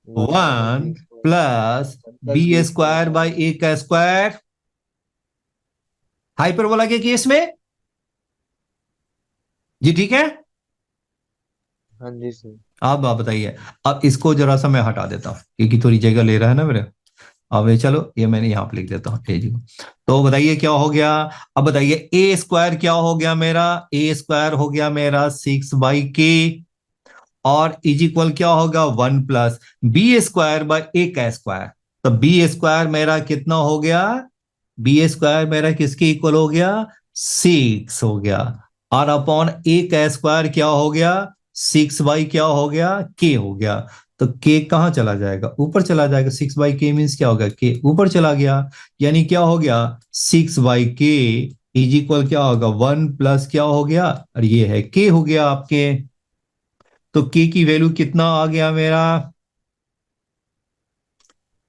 1 minus one B square plus 1 B plus B square square by minus. A का स्क्वायर। हाइपरबोला के केस में जी ठीक है। हाँ जी सर। आप बताइए। अब इसको जरा सा मैं हटा देता हूं क्योंकि थोड़ी जगह ले रहा है ना मेरे। अब ये चलो, ये मैंने यहां पे लिख देता हूँ ए जी को। तो बताइए क्या हो गया। अब बताइए ए स्क्वायर क्या हो गया मेरा, ए स्क्वायर हो गया मेरा 6/k। और इज इक्वल क्या होगा, 1 प्लस बी स्क्वायर बाई ए का स्क्वायर। तो बी स्क्वायर मेरा कितना हो गया, बी स्क्वायर मेरा किसके इक्वल हो गया, 6 हो गया। और अपॉन ए का स्क्वायर क्या हो गया, 6 बाई क्या हो गया, के हो गया। तो के कहां चला जाएगा, ऊपर चला जाएगा। 6/k मीन्स क्या होगा, के ऊपर चला गया। यानी क्या हो गया, 6/k इज इक्वल क्या होगा, 1 प्लस क्या हो गया, और ये है के हो गया आपके। तो के की वैल्यू कितना आ गया मेरा।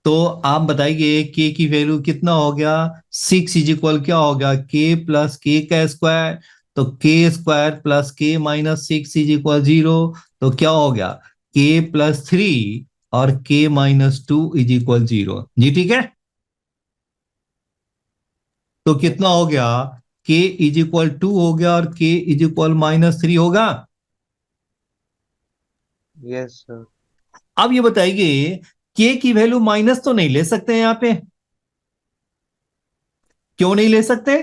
तो आप बताइए के की वैल्यू कितना हो गया, 6 इज इक्वल क्या हो गया, के प्लस के का स्क्वायर। तो के स्क्वायर प्लस के माइनस 6 इज इक्वल 0। तो क्या हो गया, के प्लस 3 और के माइनस 2 इज इक्वल 0 जी ठीक है। तो यस कितना हो सर। गया, के इज इक्वल 2 हो गया और के इज इक्वल -3 होगा। Yes sir. अब ये बताइए के की वैल्यू माइनस तो नहीं ले सकते हैं यहां पे, क्यों नहीं ले सकते।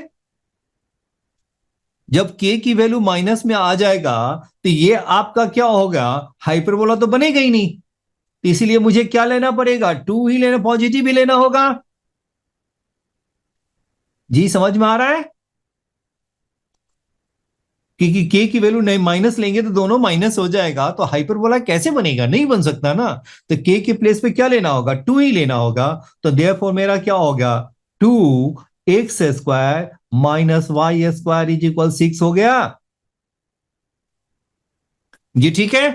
जब के की वैल्यू माइनस में आ जाएगा तो ये आपका क्या होगा, हाइपरबोला तो बनेगा ही नहीं। तो इसीलिए मुझे क्या लेना पड़ेगा, 2 ही लेना, पॉजिटिव ही लेना होगा। जी समझ में आ रहा है। क्योंकि के की वैल्यू नहीं माइनस लेंगे तो दोनों माइनस हो जाएगा, तो हाइपरबोला कैसे बनेगा, नहीं बन सकता ना। तो के के प्लेस पे क्या लेना होगा, 2 ही लेना होगा। तो देयरफॉर मेरा क्या होगा, 2x² minus y² is equal 6 हो गया जी ठीक है।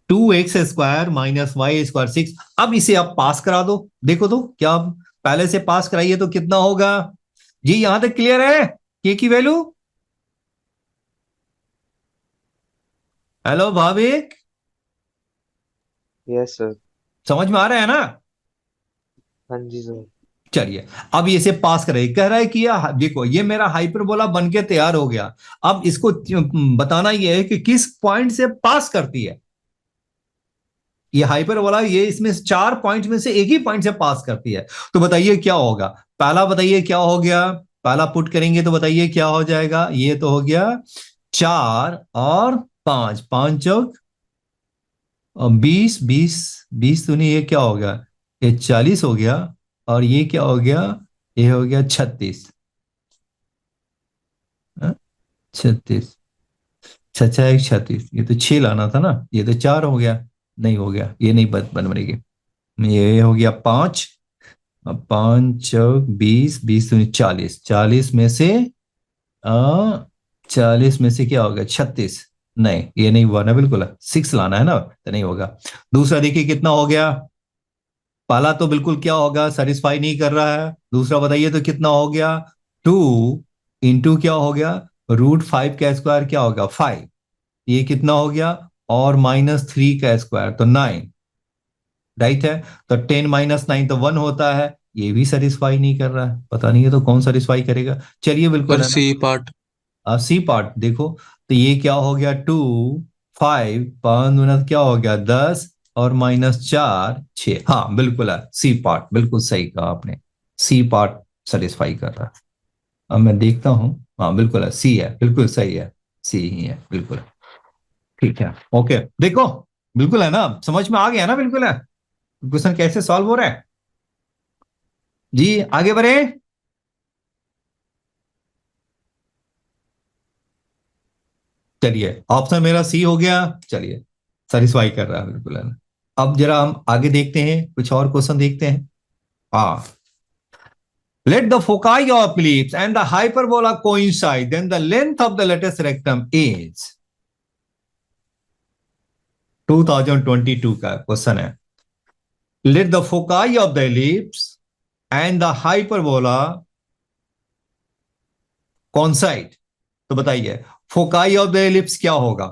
2x² minus y² 6। अब इसे आप पास करा दो, देखो तो क्या आप पहले से पास कराइए तो कितना होगा। जी यहां तक क्लियर है, के की value. Hello Bhavik, yes sir. समझ में आ रहा है ना। हाँ जी सर। चलिए अब इसे पास करें, कह रहा है कि देखो ये मेरा हाइपरबोला बन के तैयार हो गया। अब इसको बताना यह है कि किस पॉइंट से पास करती है ये हाइपरबोला, ये इसमें 4 पॉइंट में से एक ही पॉइंट से पास करती है। तो बताइए क्या होगा, पहला बताइए क्या हो गया, पहला पुट करेंगे तो बताइए क्या हो जाएगा। ये तो हो गया 4 और 5, 5 चौक 20, 20, 20 तो नहीं, ये क्या हो गया, ये 40 हो गया। और ये क्या हो गया, ये हो गया 36। 36, 6 6 1 36, ये तो 6 लाना था ना, ये तो 4 हो गया। नहीं हो गया, ये नहीं बन बनेगी। ये हो गया 5 पांच चौक 20, 20 दूनी 40, 40 में से 40 में से क्या होगा 36। नहीं ये नहीं हुआ ना, बिल्कुल 6 लाना है ना, तो नहीं होगा। दूसरा देखिए कितना हो गया। पहला तो बिल्कुल क्या होगा, सेटिस्फाई नहीं कर रहा है। दूसरा बताइए तो कितना हो गया, 2 इंटू क्या हो गया, √5 का स्क्वायर क्या होगा 5, ये कितना हो गया, और -3 का स्क्वायर तो 9, राइट है। तो 10 - 9 तो 1 होता है, ये भी सेटिस्फाई नहीं कर रहा है, पता नहीं है तो कौन सेटिस्फाई करेगा। चलिए बिल्कुल सर है ना। C part. सी पार्ट देखो, तो ये क्या हो गया 2, 5, 5 क्या हो गया 10, और -4 6। हाँ बिल्कुल है, सी पार्ट बिल्कुल सही कहा आपने, सी पार्ट सेटिस्फाई कर रहा है। अब मैं देखता हूँ, हाँ बिल्कुल है, सी है, बिल्कुल सही है, सी ही है बिल्कुल। ठीक है ओके, देखो बिल्कुल है ना, समझ में आ गया ना, बिल्कुल है। क्वेश्चन कैसे सॉल्व हो रहा है जी, आगे बढ़े। चलिए ऑप्शन मेरा सी हो गया, चलिए सेटिस्फाई कर रहा है बिल्कुल है ना। अब जरा हम आगे देखते हैं, कुछ और क्वेश्चन देखते हैं। हाँ, let the foci of ellipse and the hyperbola coincide, then the length of the lattice rectum is 2022 का क्वेश्चन है। Let the foci of the ellipse and the hyperbola coincide, तो बताइए फोकाई ऑफ द एलिप्स क्या होगा,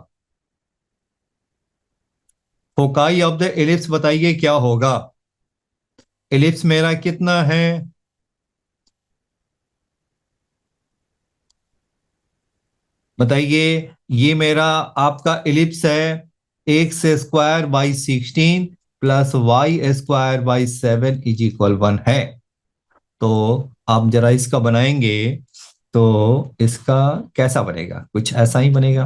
फोकाई ऑफ द एलिप्स बताइए क्या होगा। एलिप्स मेरा कितना है, बताइए। ये मेरा आपका एलिप्स है, x² / 16 + y² / 7 = 1 है। तो आप जरा इसका बनाएंगे तो इसका कैसा बनेगा, कुछ ऐसा ही बनेगा।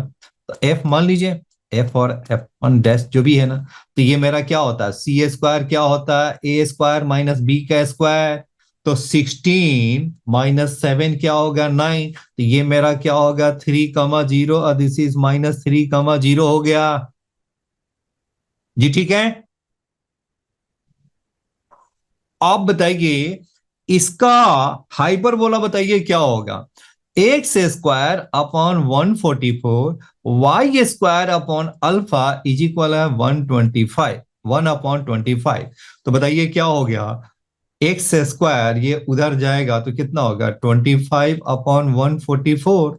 तो f मान लीजिए, f और f1 जो भी है ना, तो ये मेरा क्या होता है, c² क्या होता है, a² - b का स्क्वायर। तो 16 - 7 क्या होगा 9, तो ये मेरा क्या होगा 3, 0 और दिस इज -3, 0 हो गया जी, ठीक है। आप बताइए इसका हाइपरबोला बताइए क्या होगा, x² / 144 y² / α = 125, 1/25। तो बताइए क्या हो गया, x² ये उधर जाएगा तो कितना होगा 25/144,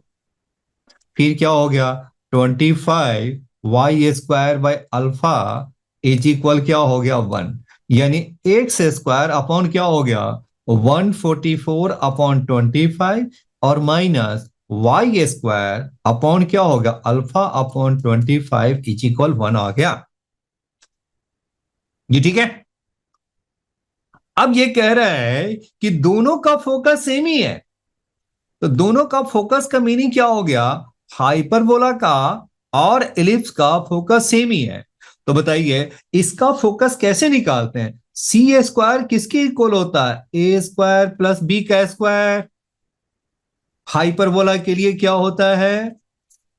फिर क्या हो गया 25 y² / α क्या हो गया 1, यानी x² अपॉन क्या हो गया 144/25, और माइनस y² अपॉन क्या होगा α/25 = 1 आ गया ये, ठीक है। अब ये कह रहा है कि दोनों का फोकस सेम ही है, तो दोनों का फोकस का मीनिंग क्या हो गया, हाइपरबोला का और एलिप्स का फोकस सेम ही है। तो बताइए इसका फोकस कैसे निकालते हैं, c² किसके इक्वल होता है, a² + b का स्क्वायर। हाइपरबोला के लिए क्या होता है,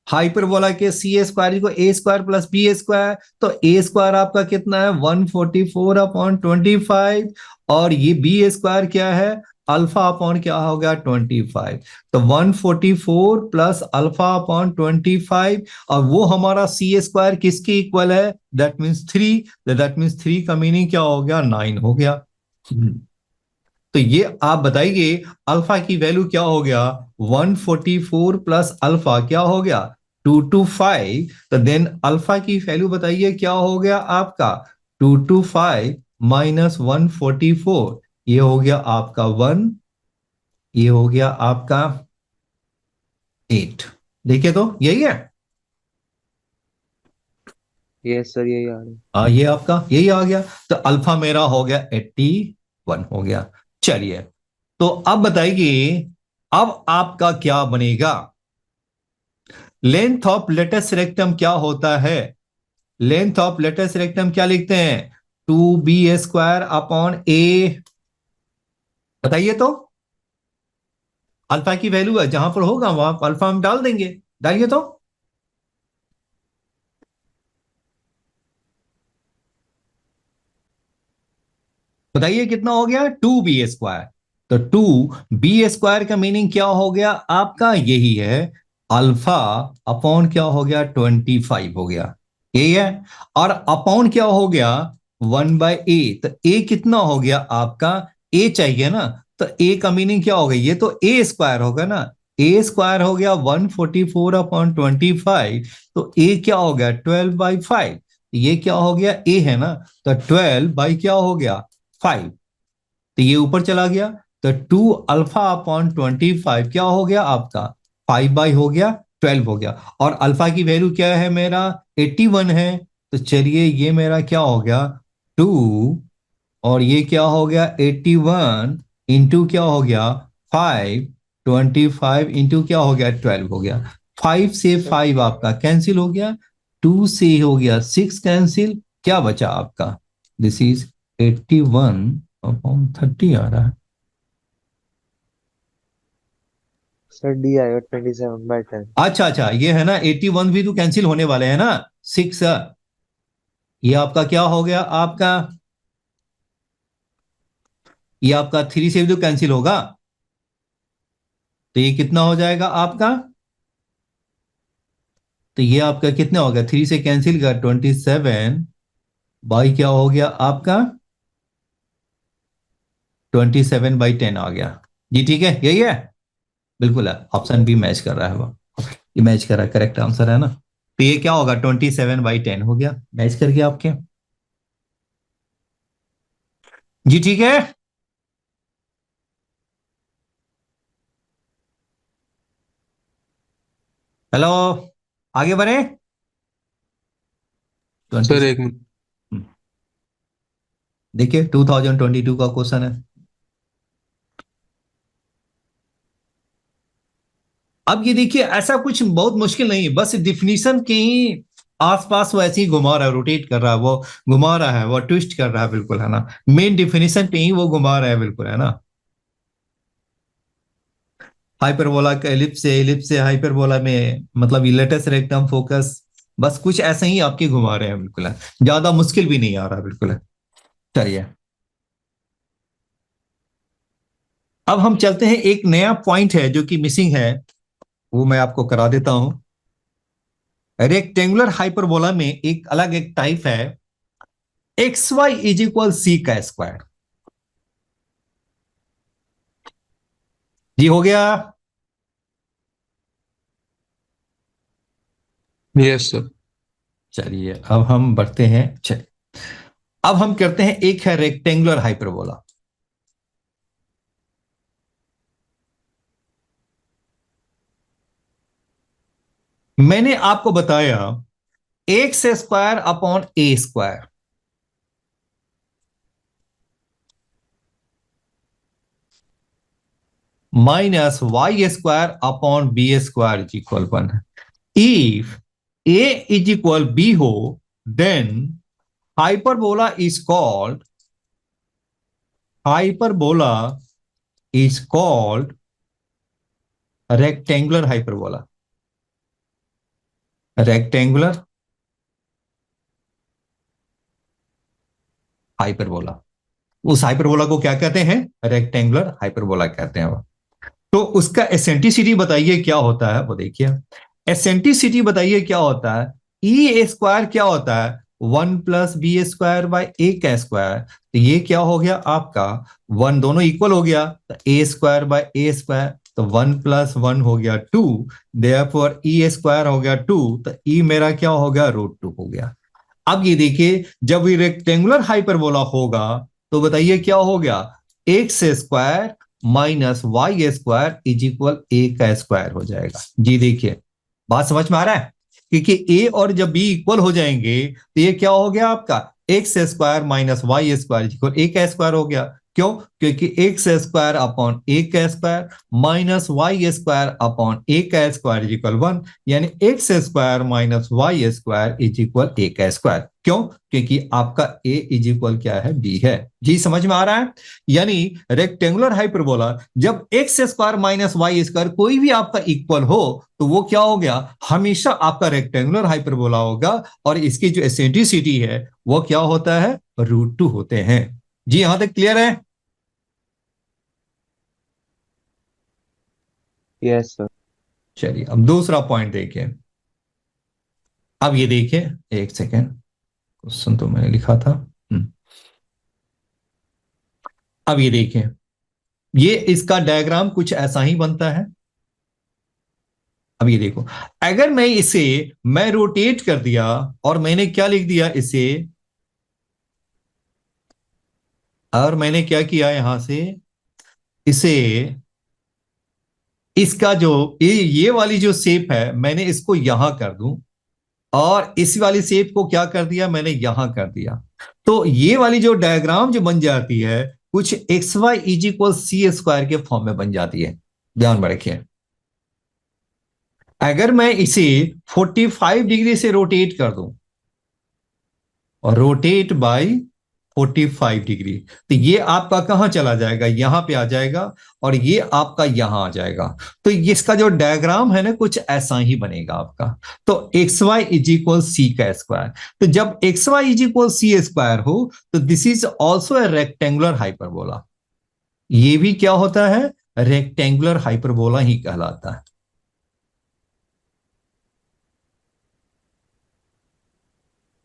हाइपरबोला के c² को a² + b², तो a² आपका कितना है 144/25, और ये b² क्या है अल्फा अपॉन क्या हो गया 25। तो 144 + α/25, और वो हमारा c² किसके इक्वल है, दैट मीन्स 3, दैट मीन्स 3 का मीनिंग क्या हो गया 9 हो गया। तो ये आप बताइए अल्फा की वैल्यू क्या हो गया, 144 + अल्फा क्या हो गया 225, तो देन अल्फा की वैल्यू बताइए क्या हो गया आपका 225 - 144, ये हो गया आपका 1, ये हो गया आपका 8। देखिए तो यही है, यस सर यही आ रही। ये आपका यही आ गया। तो अल्फा मेरा हो गया 81 हो गया। चलिए तो अब बताइए अब आपका क्या बनेगा, लेंथ ऑफ लेटेस्ट रेक्टम क्या होता है, लेंथ ऑफ लेटेस्ट रेक्टम क्या लिखते हैं 2b² / a, बताइए तो। अल्फा की वैल्यू है जहां पर होगा वहां अल्फा हम डाल देंगे, डालिए तो। बताइए कितना हो गया, 2b²। तो 2b² का मीनिंग क्या हो गया आपका, यही है, अल्फा अपॉन क्या हो गया, 25 हो गया, यही है। और अपॉन क्या हो गया, 1/a। तो a कितना हो गया आपका, a चाहिए ना, तो a का मीनिंग क्या हो गया, ये तो a² होगा ना, a² हो गया 144/25। तो a क्या हो गया, 12/5। ये क्या हो गया, a है ना, तो 12 बाई क्या हो गया, 5। तो ये ऊपर चला गया, तो 2α/25 क्या हो गया आपका, 5 बाई हो गया 12 हो गया। और अल्फा की वैल्यू क्या है मेरा, 81 है। तो चलिए ये मेरा क्या हो गया, 2, और ये क्या हो गया 81 इंटू क्या हो गया 5, 25 इंटू क्या हो गया 12 हो गया। 5 से सर 5 आपका कैंसिल हो गया, 2 से हो गया 6 कैंसिल, क्या बचा आपका, दिस इज 81/30 आ रहा है। सर डी आएगा 27/10। अच्छा अच्छा, ये है ना 81 भी तो कैंसिल होने वाले हैं ना, 6, ये आपका क्या हो गया आपका, ये आपका 3 से भी तो कैंसिल होगा, तो ये कितना हो जाएगा आपका, तो ये आपका कितना हो गया, 3 से कैंसिल कर 27 बाई क्या हो गया आपका 27/10 आ गया। जी ठीक है, यही है, बिल्कुल है, ऑप्शन बी मैच कर रहा है, वो ये मैच कर रहा है, करेक्ट आंसर है ना। तो ये क्या होगा 27/10 हो गया, मैच कर गया आपके। जी ठीक है। हेलो, आगे बढ़े। सर 20, एक मिनट। देखिए 2022 का क्वेश्चन है। अब ये देखिए, ऐसा कुछ बहुत मुश्किल नहीं है, बस डिफिनीशन के ही आसपास वो ऐसे ही घुमा रहा है, रोटेट कर रहा है, वो घुमा रहा है, वो ट्विस्ट कर रहा है, बिल्कुल है ना, मेन डिफिनीशन पे ही वो घुमा रहा है, बिल्कुल है ना। हाइपरबोला का एलिप्स से हाइपरबोला में मतलब लेटेस्ट रेक्टम फोकस, बस कुछ ऐसे ही आपके घुमा रहे हैं, बिल्कुल है, ज्यादा मुश्किल भी नहीं आ रहा, बिल्कुल है। चलिए अब हम चलते हैं, एक नया पॉइंट है जो कि मिसिंग है, वो मैं आपको करा देता हूं। रेक्टेंगुलर हाइपरबोला में एक अलग एक टाइप है, x y is equal c का स्क्वायर। जी हो गया। Yes sir. चलिए अब हम बढ़ते हैं, चलिए अब हम करते हैं, एक है रेक्टेंगुलर हाइपरबोला। मैंने आपको बताया x² upon a² -y² upon b² is equal 1। If a is equal b हो, then hyperbola is called rectangular hyperbola. Rectangular hyperbola, उस हाइपरबोला को क्या कहते हैं, रेक्टेंगुलर हाइपरबोला कहते हैं। तो उसका एसेंट्रिसिटी बताइए क्या होता है, वो देखिए, एसेंट्रिसिटी बताइए क्या होता है, e² क्या होता है, 1+b²/a²। तो ये क्या हो गया आपका, 1 दोनों इक्वल हो गया, तो a²/a², तो 1+1 हो गया 2, देयरफॉर e² हो गया 2, तो e मेरा क्या हो गया, √2 हो गया। अब ये देखिए, जब ये रेक्टेंगुलर हाइपरबोला होगा, तो बताइए क्या हो गया, x² -y² is equal a² हो जाएगा। जी देखिए, बात समझ में आ रहा है, क्योंकि a और जब b इक्वल हो जाएंगे, तो ये क्या हो गया आपका, x² -y² is equal a² हो गया। क्यों, क्योंकि x² upon a² -y² upon a² is equal 1, यानी x² -y² is equal a²। क्यों, क्योंकि आपका a इज इक्वल क्या है, b है। जी समझ में आ रहा है। यानी रेक्टेंगुलर हाइपरबोला जब x² -y² कोई भी आपका इक्वल हो, तो वो क्या हो गया, हमेशा आपका रेक्टेंगुलर हाइपरबोला होगा, और इसकी जो एसेंट्रिसिटी है वो क्या होता है, √2 होते हैं। जी यहां तक क्लियर है? Yes sir. चलिए अब दूसरा पॉइंट देखिए। अब ये देखिए, एक सेकेंड, क्वेश्चन तो मैंने लिखा था। अब ये देखिए, ये इसका डायग्राम कुछ ऐसा ही बनता है। अब ये देखो, अगर मैं रोटेट कर दिया और मैंने क्या लिख दिया इसे, और मैंने क्या किया यहां से इसे, इसका जो ये वाली जो शेप है मैंने इसको यहां कर दूं, और इस वाली शेप को क्या कर दिया मैंने यहां कर दिया, तो ये वाली जो डायग्राम जो बन जाती है कुछ x y is equal C square के फॉर्म में बन जाती है। ध्यान में रखिए, अगर मैं इसे 45 डिग्री से रोटेट कर दूं, और रोटेट बाय 45 डिग्री, तो ये आपका कहां चला जाएगा, यहां पे आ जाएगा, और ये आपका यहां आ जाएगा। तो इसका जो डायग्राम है ना कुछ ऐसा ही बनेगा आपका। तो x y is equal c का स्क्वायर, तो जब x y is equal C square हो तो this is also a rectangular hyperbola. ये भी क्या होता है, रेक्टेंगुलर हाइपरबोला ही कहलाता है।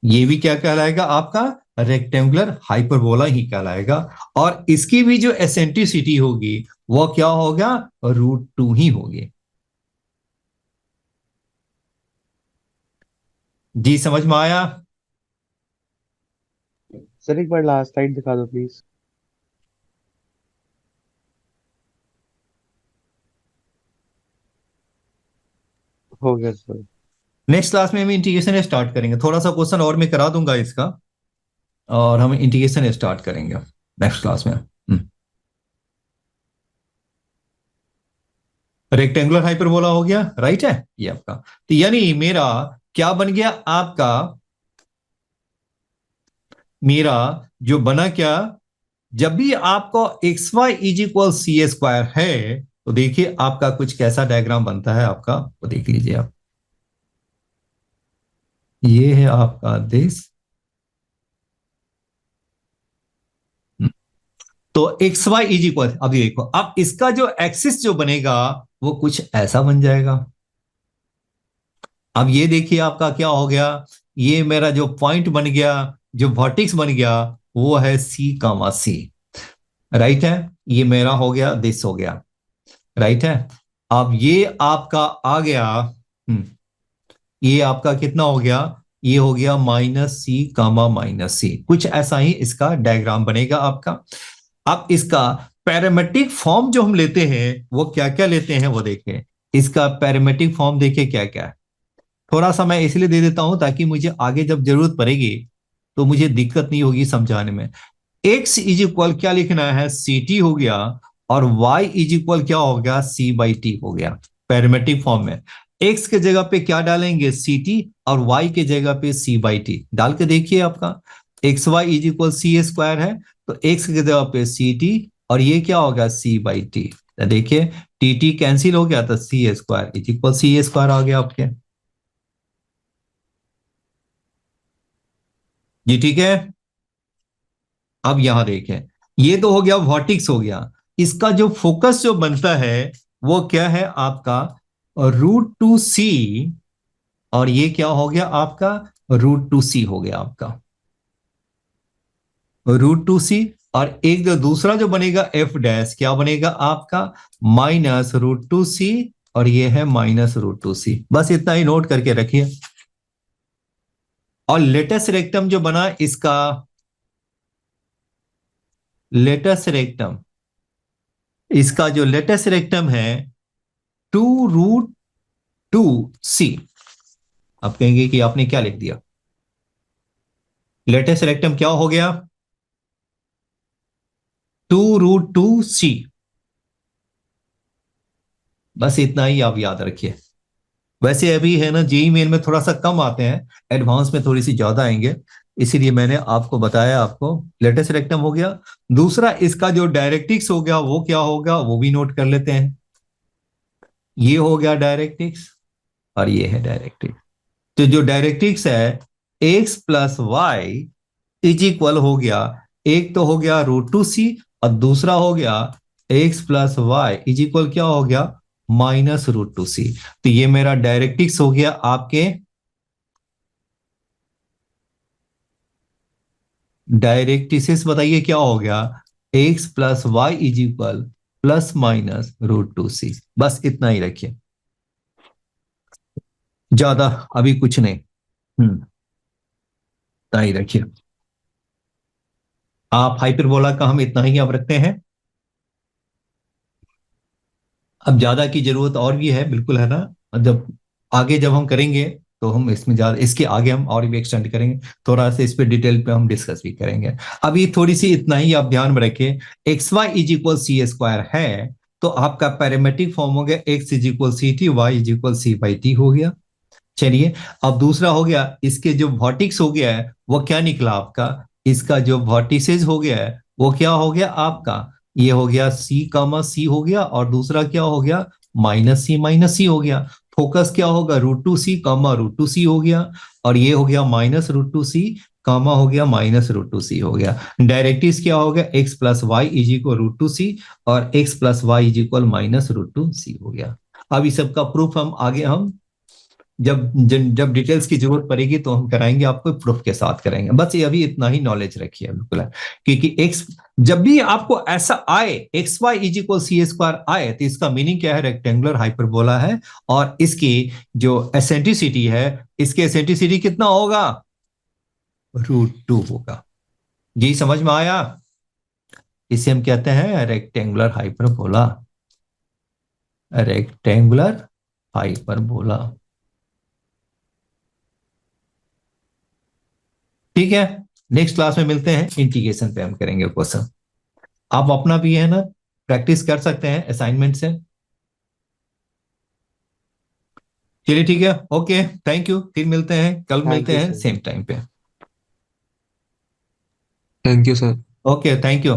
ये भी क्या कहलाएगा आपका, रेक्टेंगुलर हाइपरबोला ही कहलाएगा। और इसकी भी जो एसेंट्रिसिटी होगी वो क्या होगा, √2 ही होगी। जी समझ में आया? सर एक बार लास्ट साइड दिखा दो प्लीज। हो गया सर। नेक्स्ट क्लास में हम इंटीग्रेशन स्टार्ट करेंगे, थोड़ा सा क्वेश्चन और मैं करा दूंगा इसका, और हम इंटीग्रेशन स्टार्ट करेंगे नेक्स्ट क्लास में। रेक्टेंगुलर हाइपरबोला हो गया, राइट है ये आपका। तो यानी मेरा क्या बन गया आपका, मेरा जो बना क्या, जब भी आपको x y is equal C square है तो देखिए आपका कुछ कैसा डायग्राम बनता है आपका, वो देख लीजिए आप। ये है आपका दिस, तो एक्स वाई इज इक्वल, अभी देखो अब इसका जो एक्सिस जो बनेगा वो कुछ ऐसा बन जाएगा। अब ये देखिए आपका क्या हो गया, ये मेरा जो पॉइंट बन गया, जो वर्टेक्स बन गया वो है सी कामा सी, राइट है। ये मेरा हो गया, दिस हो गया, राइट है। अब ये आपका आ गया, ये आपका कितना हो गया, ये हो गया -c, कुछ ऐसा ही इसका डायग्राम बनेगा आपका। अब इसका पैरामेट्रिक फॉर्म जो हम लेते हैं वो क्या क्या लेते हैं वो देखें। इसका पैरामेट्रिक फॉर्म देखिए क्या क्या है, थोड़ा सा मैं इसलिए दे देता हूं ताकि मुझे आगे जब जरूरत पड़ेगी तो मुझे दिक्कत नहीं होगी समझाने में। x इज इक्वल क्या लिखना है, सी टी हो गया, और y इज इक्वल क्या हो गया, c/t हो गया पैरामेट्रिक फॉर्म में। x के जगह पे क्या डालेंगे, सी टी, और y के जगह पे c/t डाल के देखिए आपका x y is equal C square है, तो x की जगह पे सी टी, और ये क्या होगा c/t। देखिए टी टी कैंसिल हो गया तो C square is equal C square आ गया आपके। ये ठीक है। अब यहां देखें, ये तो हो गया वर्टेक्स हो गया, इसका जो फोकस जो बनता है वो क्या है आपका, √2c, और ये क्या हो गया आपका, √2c हो गया आपका, √2c। और एक जो दूसरा जो बनेगा f डैश क्या बनेगा आपका, -√2c, और ये है -√2c। बस इतना ही नोट करके रखिए। और लेटेस्ट रेक्टम जो बना इसका, लेटेस्ट रेक्टम, इसका जो लेटेस्ट रेक्टम है 2√2c। आप कहेंगे कि आपने क्या लिख दिया, लेटेस्ट रेक्टम क्या हो गया, 2√2c। बस इतना ही आप याद रखिए। वैसे अभी है ना जेई मेन में थोड़ा सा कम आते हैं, एडवांस में थोड़ी सी ज्यादा आएंगे, इसीलिए मैंने आपको बताया। आपको लेटेस्ट रेक्टम हो गया, दूसरा इसका जो डायरेक्ट्रिक्स हो गया वो क्या होगा वो भी नोट कर लेते हैं। ये हो गया डायरेक्ट्रिक्स, और ये है डायरेक्ट्रिक्स। तो जो डायरेक्ट्रिक्स है x + y इज इक्वल हो गया एक तो हो गया √2c और दूसरा हो गया x plus y is equal क्या हो गया -√2c। तो ये मेरा डायरेक्टिक्स हो गया आपके डायरेक्टिक्स बताइए क्या हो गया x plus y is equal ±√2c। बस इतना ही रखिए, ज्यादा अभी कुछ नहीं। इतना ही रखिए। आप हाइपरबोला का हम इतना ही अब रखते हैं। अब ज्यादा की जरूरत और भी है, बिल्कुल है ना। जब आगे जब हम करेंगे तो हम इसमें ज्यादा, इसके आगे हम और भी एक्सटेंड करेंगे, थोड़ा सा इस पे डिटेल पे हम डिस्कस भी करेंगे। अभी थोड़ी सी इतना ही आप ध्यान में रखें, x y is equal C square है तो आपका पैरामेट्रिक फॉर्म हो गया x is equal c t, y is equal c by t हो गया। चलिए, अब दूसरा हो गया, इसके जो वर्टिक्स हो गया है वो क्या निकला आपका, इसका जो वर्टिसेस हो गया है वो क्या हो गया आपका, ये हो गया सी कामा सी हो गया और दूसरा क्या हो गया -c हो गया। फोकस क्या होगा √2c कामा √2c हो गया और ये हो गया -√2c कामा हो गया -√2c हो गया। डायरेक्टिव्स क्या हो गया x plus y is equal √2c और x plus y is equal -√2c हो गया। अब इस सब का प्रूफ हम आगे हम जब जब डिटेल्स की जरूरत पड़ेगी तो हम कराएंगे, आपको प्रूफ के साथ करेंगे। बस ये अभी इतना ही नॉलेज रखिए, बिल्कुल है। क्योंकि एक्स जब भी आपको ऐसा आए x y is equal C square आए तो इसका मीनिंग क्या है, रेक्टेंगुलर हाइपरबोला है और इसकी जो एसेंट्रिसिटी है, इसके एसेंट्रिसिटी कितना होगा √2 होगा। जी समझ में आया? इसे हम कहते हैं रेक्टेंगुलर हाइपरबोला, रेक्टेंगुलर हाइपरबोला। ठीक है, नेक्स्ट क्लास में मिलते हैं, इंटीग्रेशन पे हम करेंगे क्वेश्चन। आप अपना भी है ना प्रैक्टिस कर सकते हैं असाइनमेंट से। चलिए ठीक है, ओके, थैंक यू, फिर मिलते हैं, कल थैंक मिलते यू हैं सर। सेम टाइम पे। Thank you sir. Okay, thank you.